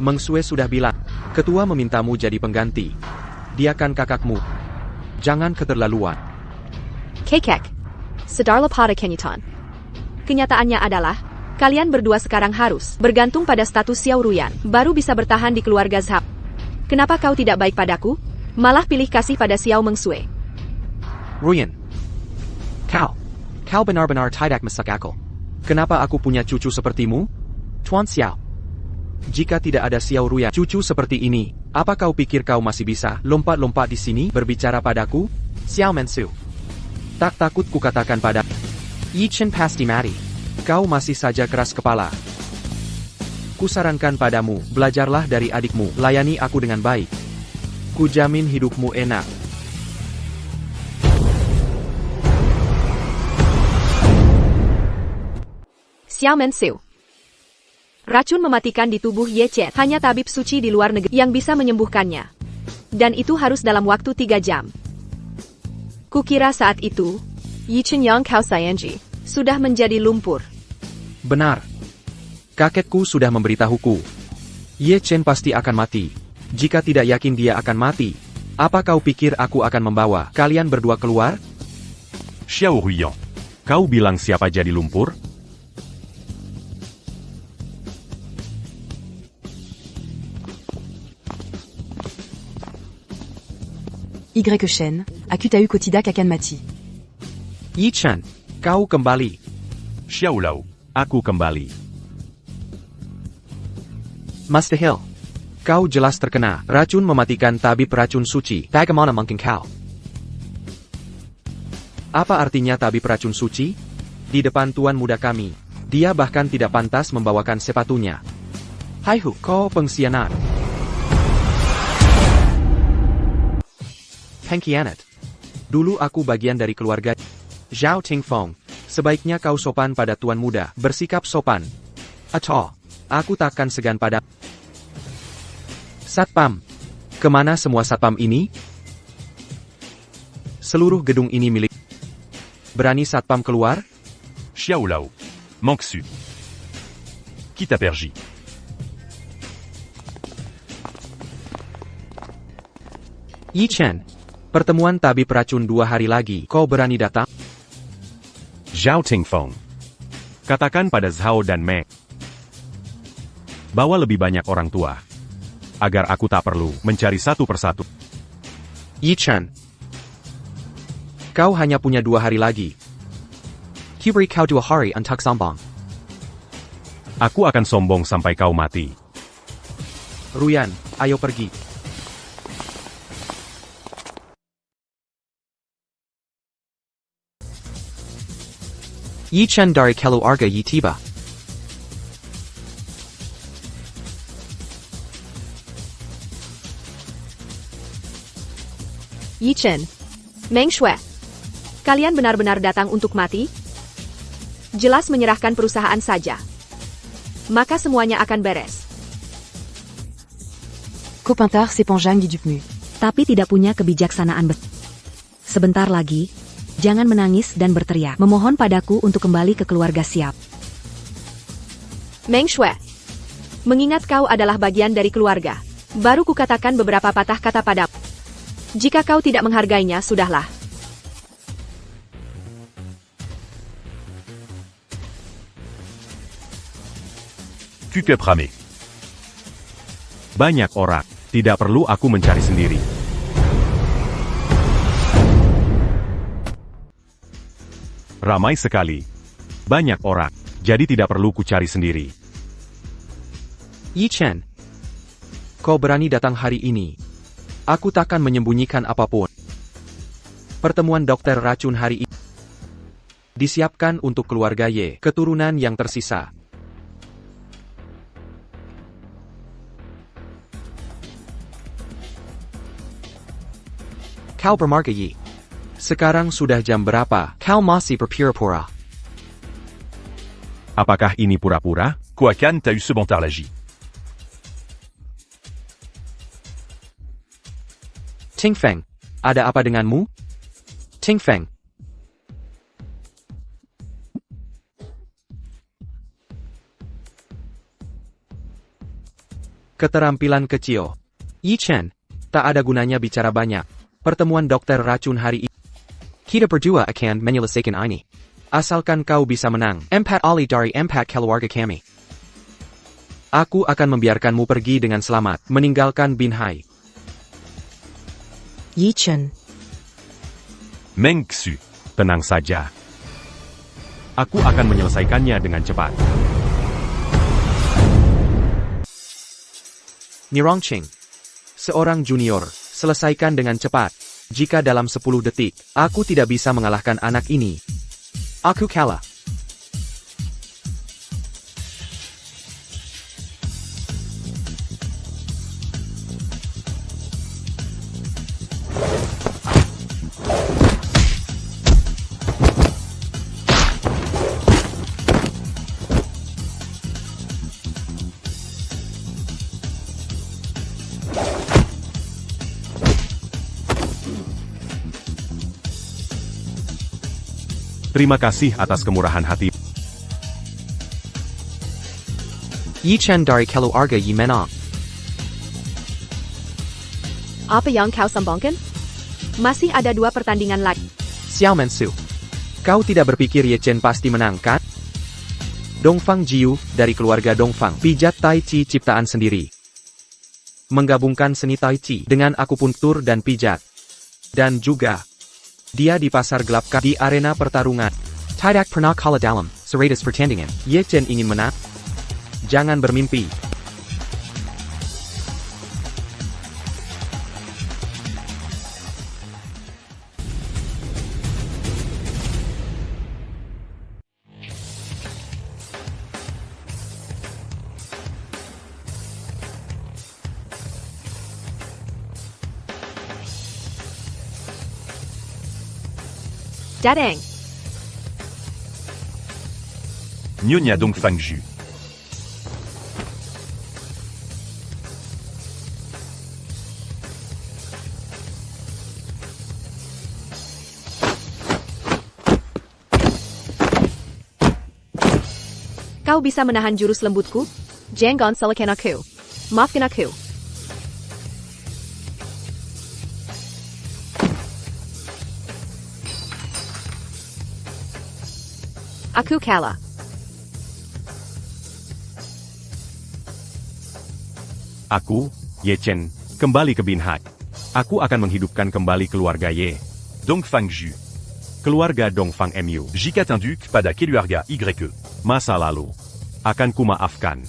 Mengsue sudah bilang, ketua memintamu jadi pengganti. Dia kan kakakmu. Jangan keterlaluan. Kekek. Sedarla pada kenyataan. Kenyataannya adalah, kalian berdua sekarang harus bergantung pada status Xiao Ruyan, baru bisa bertahan di keluarga Zhao. Kenapa kau tidak baik padaku? Malah pilih kasih pada Xiao Mengsue. Ruyan. Kau benar-benar tidak masuk akal. Kenapa aku punya cucu sepertimu? Tuan Xiao. Jika tidak ada Xiao Ruyan, cucu seperti ini, apa kau pikir kau masih bisa lompat-lompat di sini berbicara padaku? Xiao Mensu. Tak takut kukatakan pada Yi Chen pasti mati. Kau masih saja keras kepala. Kusarankan padamu, belajarlah dari adikmu, layani aku dengan baik. Kujamin hidupmu enak. Xiao Mensu. Racun mematikan di tubuh Ye Chen. Hanya tabib suci di luar negeri yang bisa menyembuhkannya. Dan itu harus dalam waktu 3 jam. Kukira saat itu, Yi Chen Yang Kao Sayanji sudah menjadi lumpur. Benar. Kakekku sudah memberitahuku. Ye Chen pasti akan mati. Jika tidak yakin dia akan mati, apa kau pikir aku akan membawa kalian berdua keluar? Xiao Ruyan. Kau bilang siapa jadi lumpur? Y Shen, Akutahu Kotidak Akanmati. Yi Chen, kau kembali. Xiao Lao. Aku kembali. Master Hill, kau jelas terkena racun mematikan tabib racun suci. Bagaimana mungkin kau? Apa artinya tabib racun suci? Di depan tuan muda kami, dia bahkan tidak pantas membawakan sepatunya. Hai Hu, kau pengkhianat. pengkhianat. Dulu aku bagian dari keluarga Zhao Tingfeng. Sebaiknya kau sopan pada tuan muda, bersikap sopan. Atau, aku takkan segan pada Satpam. Kemana semua satpam ini? Seluruh gedung ini milik. Berani satpam keluar? Xiao Lao. Manque Su. Qui t'a pergi? Yi Chen. Pertemuan tabib racun 2 hari lagi. Kau berani datang? Zhao Tingfeng. Katakan pada Zhao dan Meng. Bawa lebih banyak orang tua. Agar aku tak perlu mencari satu persatu. Yi Chen. Kau hanya punya 2 hari lagi. Kuberi kau 2 hari untuk sombong. Aku akan sombong sampai kau mati. Ruyan, ayo pergi. Yi Chen dari keluarga Yi tiba. Yi Chen. Meng Shui. Kalian benar-benar datang untuk mati? Jelas menyerahkan perusahaan saja. Maka semuanya akan beres. Copintard s'épangeagne du Dupmu. Tapi tidak punya kebijaksanaan Sebentar lagi, jangan menangis dan berteriak. Memohon padaku untuk kembali ke keluarga siap. Meng Shui. Mengingat kau adalah bagian dari keluarga, baru kukatakan beberapa patah kata padamu. Jika kau tidak menghargainya, sudahlah. Cukup ramé. Banyak orang. Tidak perlu aku mencari sendiri. Ramai sekali. Banyak orang. Jadi tidak perlu ku cari sendiri. Yi Chen. Kau berani datang hari ini. Aku takkan menyembunyikan apapun. Pertemuan dokter racun hari ini disiapkan untuk keluarga Ye, keturunan yang tersisa. Kau bermarga Yi. Sekarang sudah jam berapa? Kau masih berpura-pura. Apakah ini pura-pura? Quoi Khan t'as eu ce bantard Laji? Tingfeng, ada apa denganmu? Tingfeng. Keterampilan kecil. Yi Chen, tak ada gunanya bicara banyak. Pertemuan dokter racun hari ini. Kita berdua akan menyelesaikan ini. Asalkan kau bisa menang. Empat ali dari empat keluarga kami. Aku akan membiarkanmu pergi dengan selamat, meninggalkan Binhai. Yi Chen. Meng Xu. Tenang saja. Aku akan menyelesaikannya dengan cepat. Nirongqing. Seorang junior, selesaikan dengan cepat. Jika dalam 10 detik, aku tidak bisa mengalahkan anak ini. Aku kalah. Terima kasih atas kemurahan hati. Yi Chen dari keluarga Yi menang. Apa yang kau sombongkan? Masih ada 2 pertandingan lagi. Xiao Mensu. Kau tidak berpikir Ye Chen pasti menang, kan? Dongfang Jiu, dari keluarga Dongfang, pijat Tai Chi ciptaan sendiri. Menggabungkan seni Tai Chi dengan akupuntur dan pijat. Dan juga, dia di pasar gelap di arena pertarungan. Tidak pernah kalah dalam 100 pertandingan. Ye Chen ingin menang? Jangan bermimpi. Dadeng. Nyonya Dongfang Ju. Kau bisa menahan jurus lembutku? Jangan salahkan aku. Maafkan aku. Aku kalah. Aku, Ye Chen, kembali ke Binhai. Aku akan menghidupkan kembali keluarga Ye. Dongfang Ju. Keluarga Dongfang Mu. Jikatin Duc pada Keluarga YE. Masa lalu. Akan kumaafkan.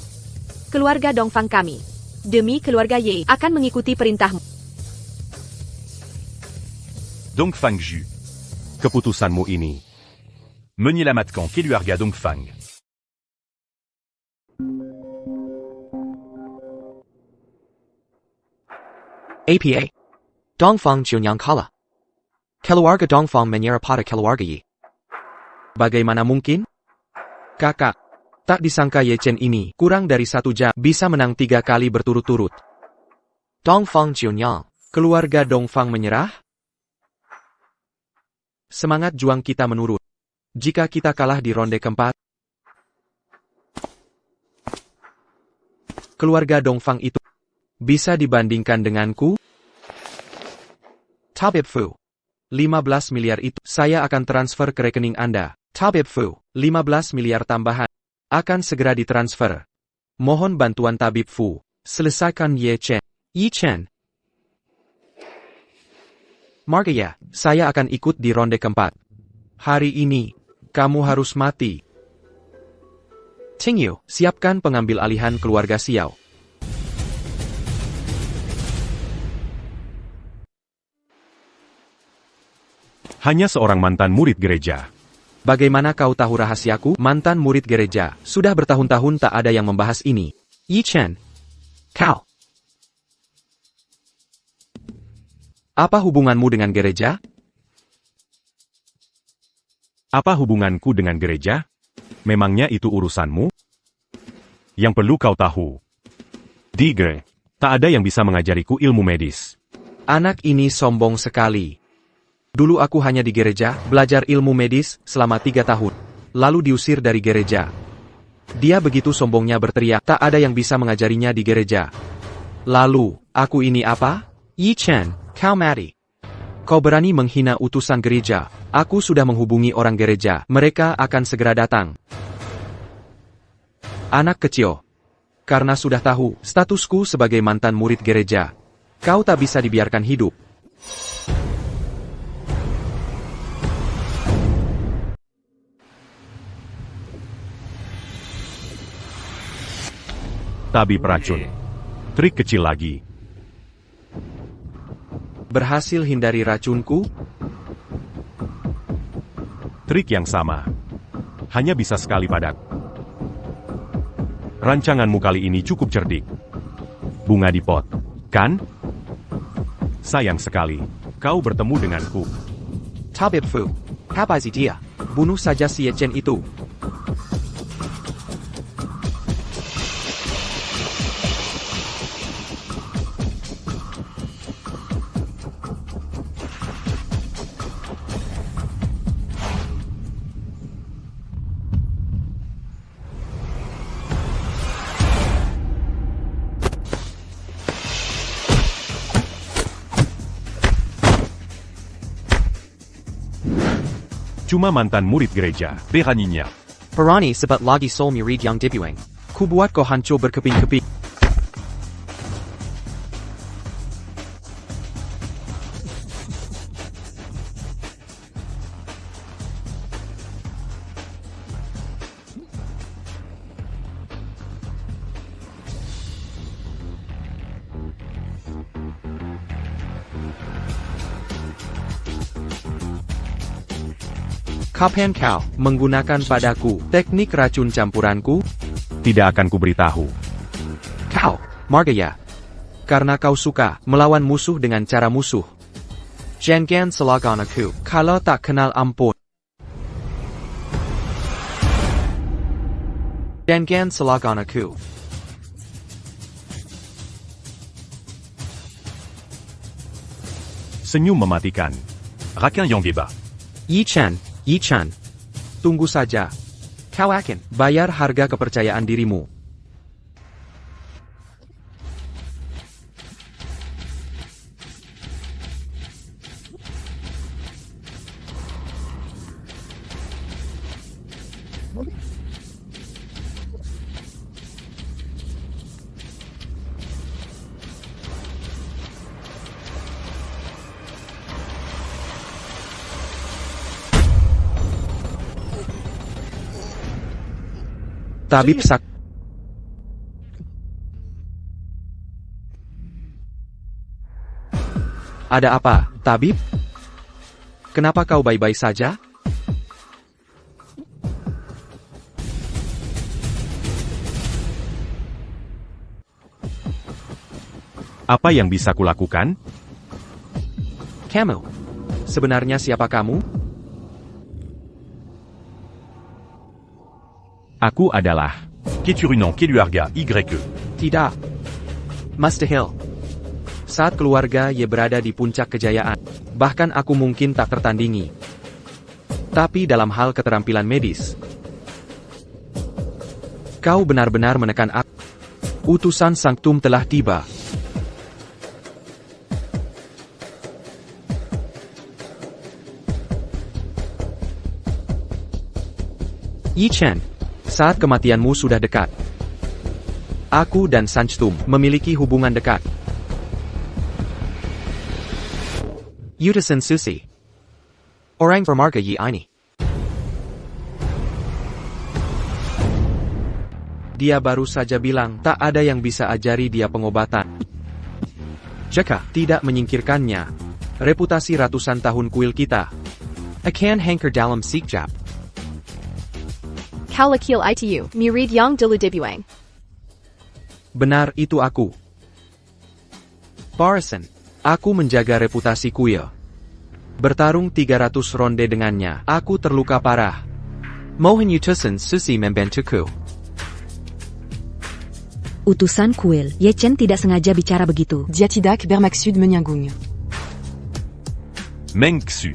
Keluarga Dongfang kami. Demi keluarga Ye akan mengikuti perintahmu. Dongfang Ju. Keputusanmu ini. Menyelamatkan Keluarga Dongfang. APA. Dongfang Chunyang kalah. Keluarga Dongfang menyerah pada keluarga Yi. Bagaimana mungkin? Kakak, tak disangka Ye Chen ini kurang dari 1 jam bisa menang 3 kali berturut-turut. Dongfang Chunyang, keluarga Dongfang menyerah? Semangat juang kita menurun. Jika kita kalah di ronde keempat, keluarga Dongfang itu bisa dibandingkan denganku? Tabib Fu. 15 miliar itu saya akan transfer ke rekening Anda. Tabib Fu, 15 miliar tambahan akan segera ditransfer. Mohon bantuan Tabib Fu. Selesaikan Ye Chen. Yi Chen. Margaya, saya akan ikut di ronde keempat. Hari ini, kamu harus mati. Tingyu, siapkan pengambil alihan keluarga Xiao. Hanya seorang mantan murid gereja. Bagaimana kau tahu rahasiaku? Mantan murid gereja. Sudah bertahun-tahun tak ada yang membahas ini. Yi Chen. Kau. Apa hubunganmu dengan gereja? Apa hubunganku dengan gereja? Memangnya itu urusanmu? Yang perlu kau tahu. Dige, tak ada yang bisa mengajariku ilmu medis. Anak ini sombong sekali. Dulu aku hanya di gereja, belajar ilmu medis, selama 3 tahun. Lalu diusir dari gereja. Dia begitu sombongnya berteriak, tak ada yang bisa mengajarinya di gereja. Lalu, aku ini apa? Yi Chen, kau mati. Kau berani menghina utusan gereja. Aku sudah menghubungi orang gereja, mereka akan segera datang. Anak kecil. Karena sudah tahu, statusku sebagai mantan murid gereja. Kau tak bisa dibiarkan hidup. Tabib racun. Trik kecil lagi. Berhasil hindari racunku? Trik yang sama. Hanya bisa sekali padaku. Rancanganmu kali ini cukup cerdik. Bunga di pot, kan? Sayang sekali, kau bertemu denganku. Tabib Fu. Apa sih dia? Bunuh saja si Ye Chen itu. Cuma mantan murid gereja. Beraninya. Berani sebab lagi soul murid yang dibuang. Ku buat kau hancur berkeping-keping. Kapan kau menggunakan padaku teknik racun campuranku? Tidak akan kuberitahu. Kau, Margaya. Karena kau suka melawan musuh dengan cara musuh. Jangan salahkan aku. Kalau tak kenal ampun. Jangan salahkan aku. Senyum mematikan. Raquin Yangeba. Yi Chen. Tunggu saja. Kau akan bayar harga kepercayaan dirimu. Tabib sak. Ada apa, tabib? Kenapa kau baik-baik saja? Apa yang bisa kulakukan? Kamu. Sebenarnya siapa kamu? Aku adalah... Keturunan Keluarga YE. Tidak. Mustahil. Saat keluarga Ye berada di puncak kejayaan, bahkan aku mungkin tak tertandingi. Tapi dalam hal keterampilan medis, kau benar-benar menekan aku. Utusan Sanctum telah tiba. Yi Chen, saat kematianmu sudah dekat. Aku dan Sanctum memiliki hubungan dekat. Utusan Susi. Orang bermarga Yi ini. Dia baru saja bilang tak ada yang bisa ajari dia pengobatan. Jika tidak menyingkirkannya, reputasi ratusan tahun kuil kita akan hancur dalam sekejap. Kau lakil itu, murid yang dulu dibuang. Benar itu aku. Parson, aku menjaga reputasi kuil. Bertarung 300 ronde dengannya, aku terluka parah. Mohon utusan Susi membantuku. Utusan kuil, Ye Chen tidak sengaja bicara begitu. Dia tidak bermaksud menyinggung. Meng Xu.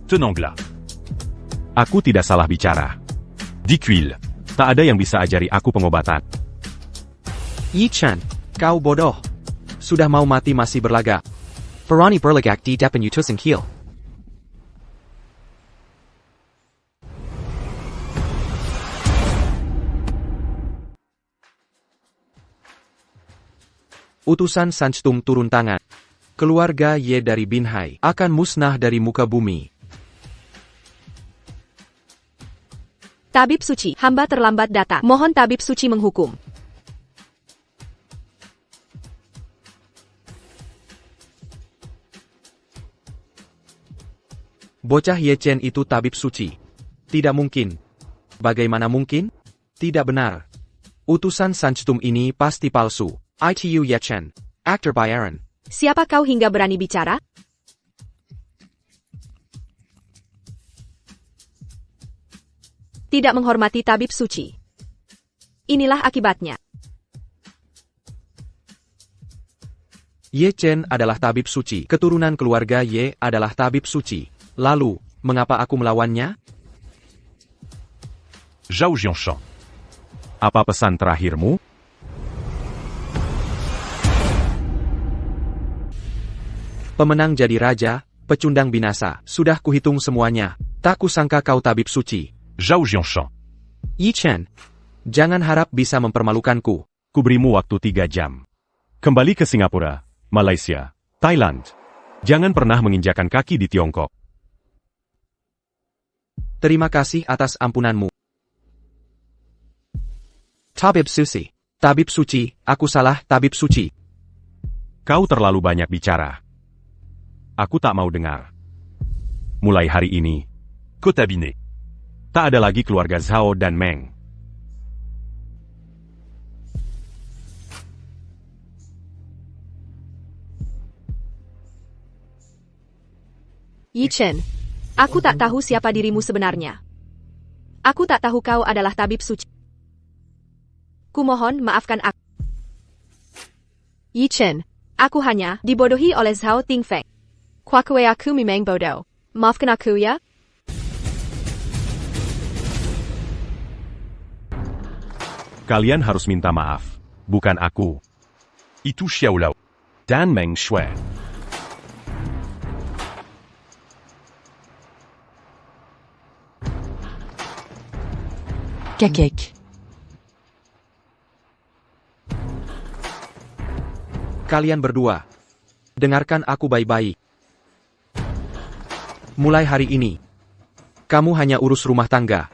Tenanglah. Aku tidak salah bicara. Di kuil, tak ada yang bisa ajari aku pengobatan. Yi Chen, kau bodoh. Sudah mau mati masih berlagak. Perani berlagak di depan utusan kill. Utusan Sanctum turun tangan. Keluarga Ye dari Binhai akan musnah dari muka bumi. Tabib Suci, hamba terlambat datang. Mohon Tabib Suci menghukum. Bocah Ye Chen itu tabib suci. Tidak mungkin. Bagaimana mungkin? Tidak benar. Utusan Sanctum ini pasti palsu. Itu Ye Chen. Actor by Aaron. Siapa kau hingga berani bicara? Tidak menghormati Tabib Suci. Inilah akibatnya. Ye Chen adalah tabib suci. Keturunan keluarga Ye adalah tabib suci. Lalu, mengapa aku melawannya? Zhao Jianshan. Apa pesan terakhirmu? Pemenang jadi raja, pecundang binasa. Sudah kuhitung semuanya. Tak kusangka kau tabib suci. Zhao Jianshan. Yi Chen, jangan harap bisa mempermalukanku. Kuberimu waktu 3 jam. Kembali ke Singapura, Malaysia, Thailand. Jangan pernah menginjakan kaki di Tiongkok. Terima kasih atas ampunanmu. Tabib Suci. Tabib suci, aku salah, tabib suci. Kau terlalu banyak bicara. Aku tak mau dengar. Mulai hari ini, Cotabiné. tak ada lagi keluarga Zhao dan Meng. Yi Chen, aku tak tahu siapa dirimu sebenarnya. Aku tak tahu kau adalah Tabib Suci. Kumohon maafkan aku. Yi Chen, aku hanya dibodohi oleh Zhao Tingfeng. Kwakue aku memang bodoh. Maafkan aku ya. Kalian harus minta maaf. Bukan aku. Itu Xiao Lao. Dan Meng Shui. Cacake. Kalian berdua, dengarkan aku baik-baik. Mulai hari ini, kamu hanya urus rumah tangga.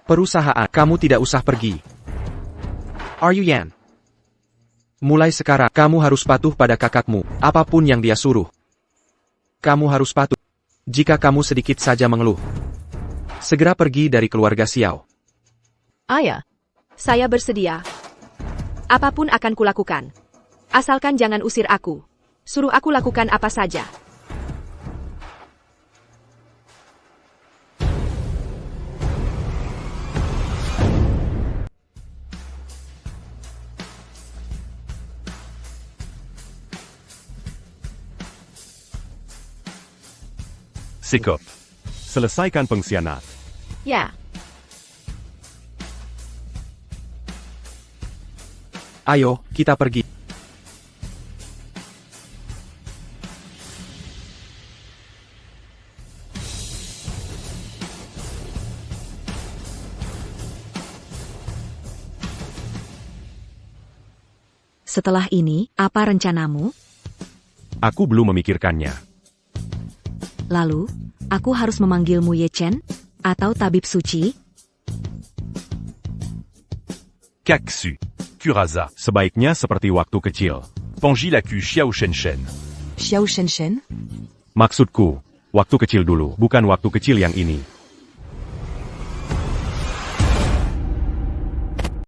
Perusahaan, kamu tidak usah pergi. Are you Yan? Mulai sekarang, kamu harus patuh pada kakakmu, apapun yang dia suruh. Kamu harus patuh. Jika kamu sedikit saja mengeluh, segera pergi dari keluarga Xiao. Ayah, saya bersedia. Apapun akan kulakukan. Asalkan jangan usir aku. Suruh aku lakukan apa saja. Sikap. Selesaikan pengkhianat. Ya, Ayo, kita pergi. Setelah ini, apa rencanamu? Aku belum memikirkannya. Lalu, aku harus memanggilmu Ye Chen? Atau tabib suci? Kaksu. Kuraza. Sebaiknya seperti waktu kecil. Panji Laku Xiao Shen Shen. Xiao Shen Shen. Maksudku, waktu kecil dulu, bukan waktu kecil yang ini.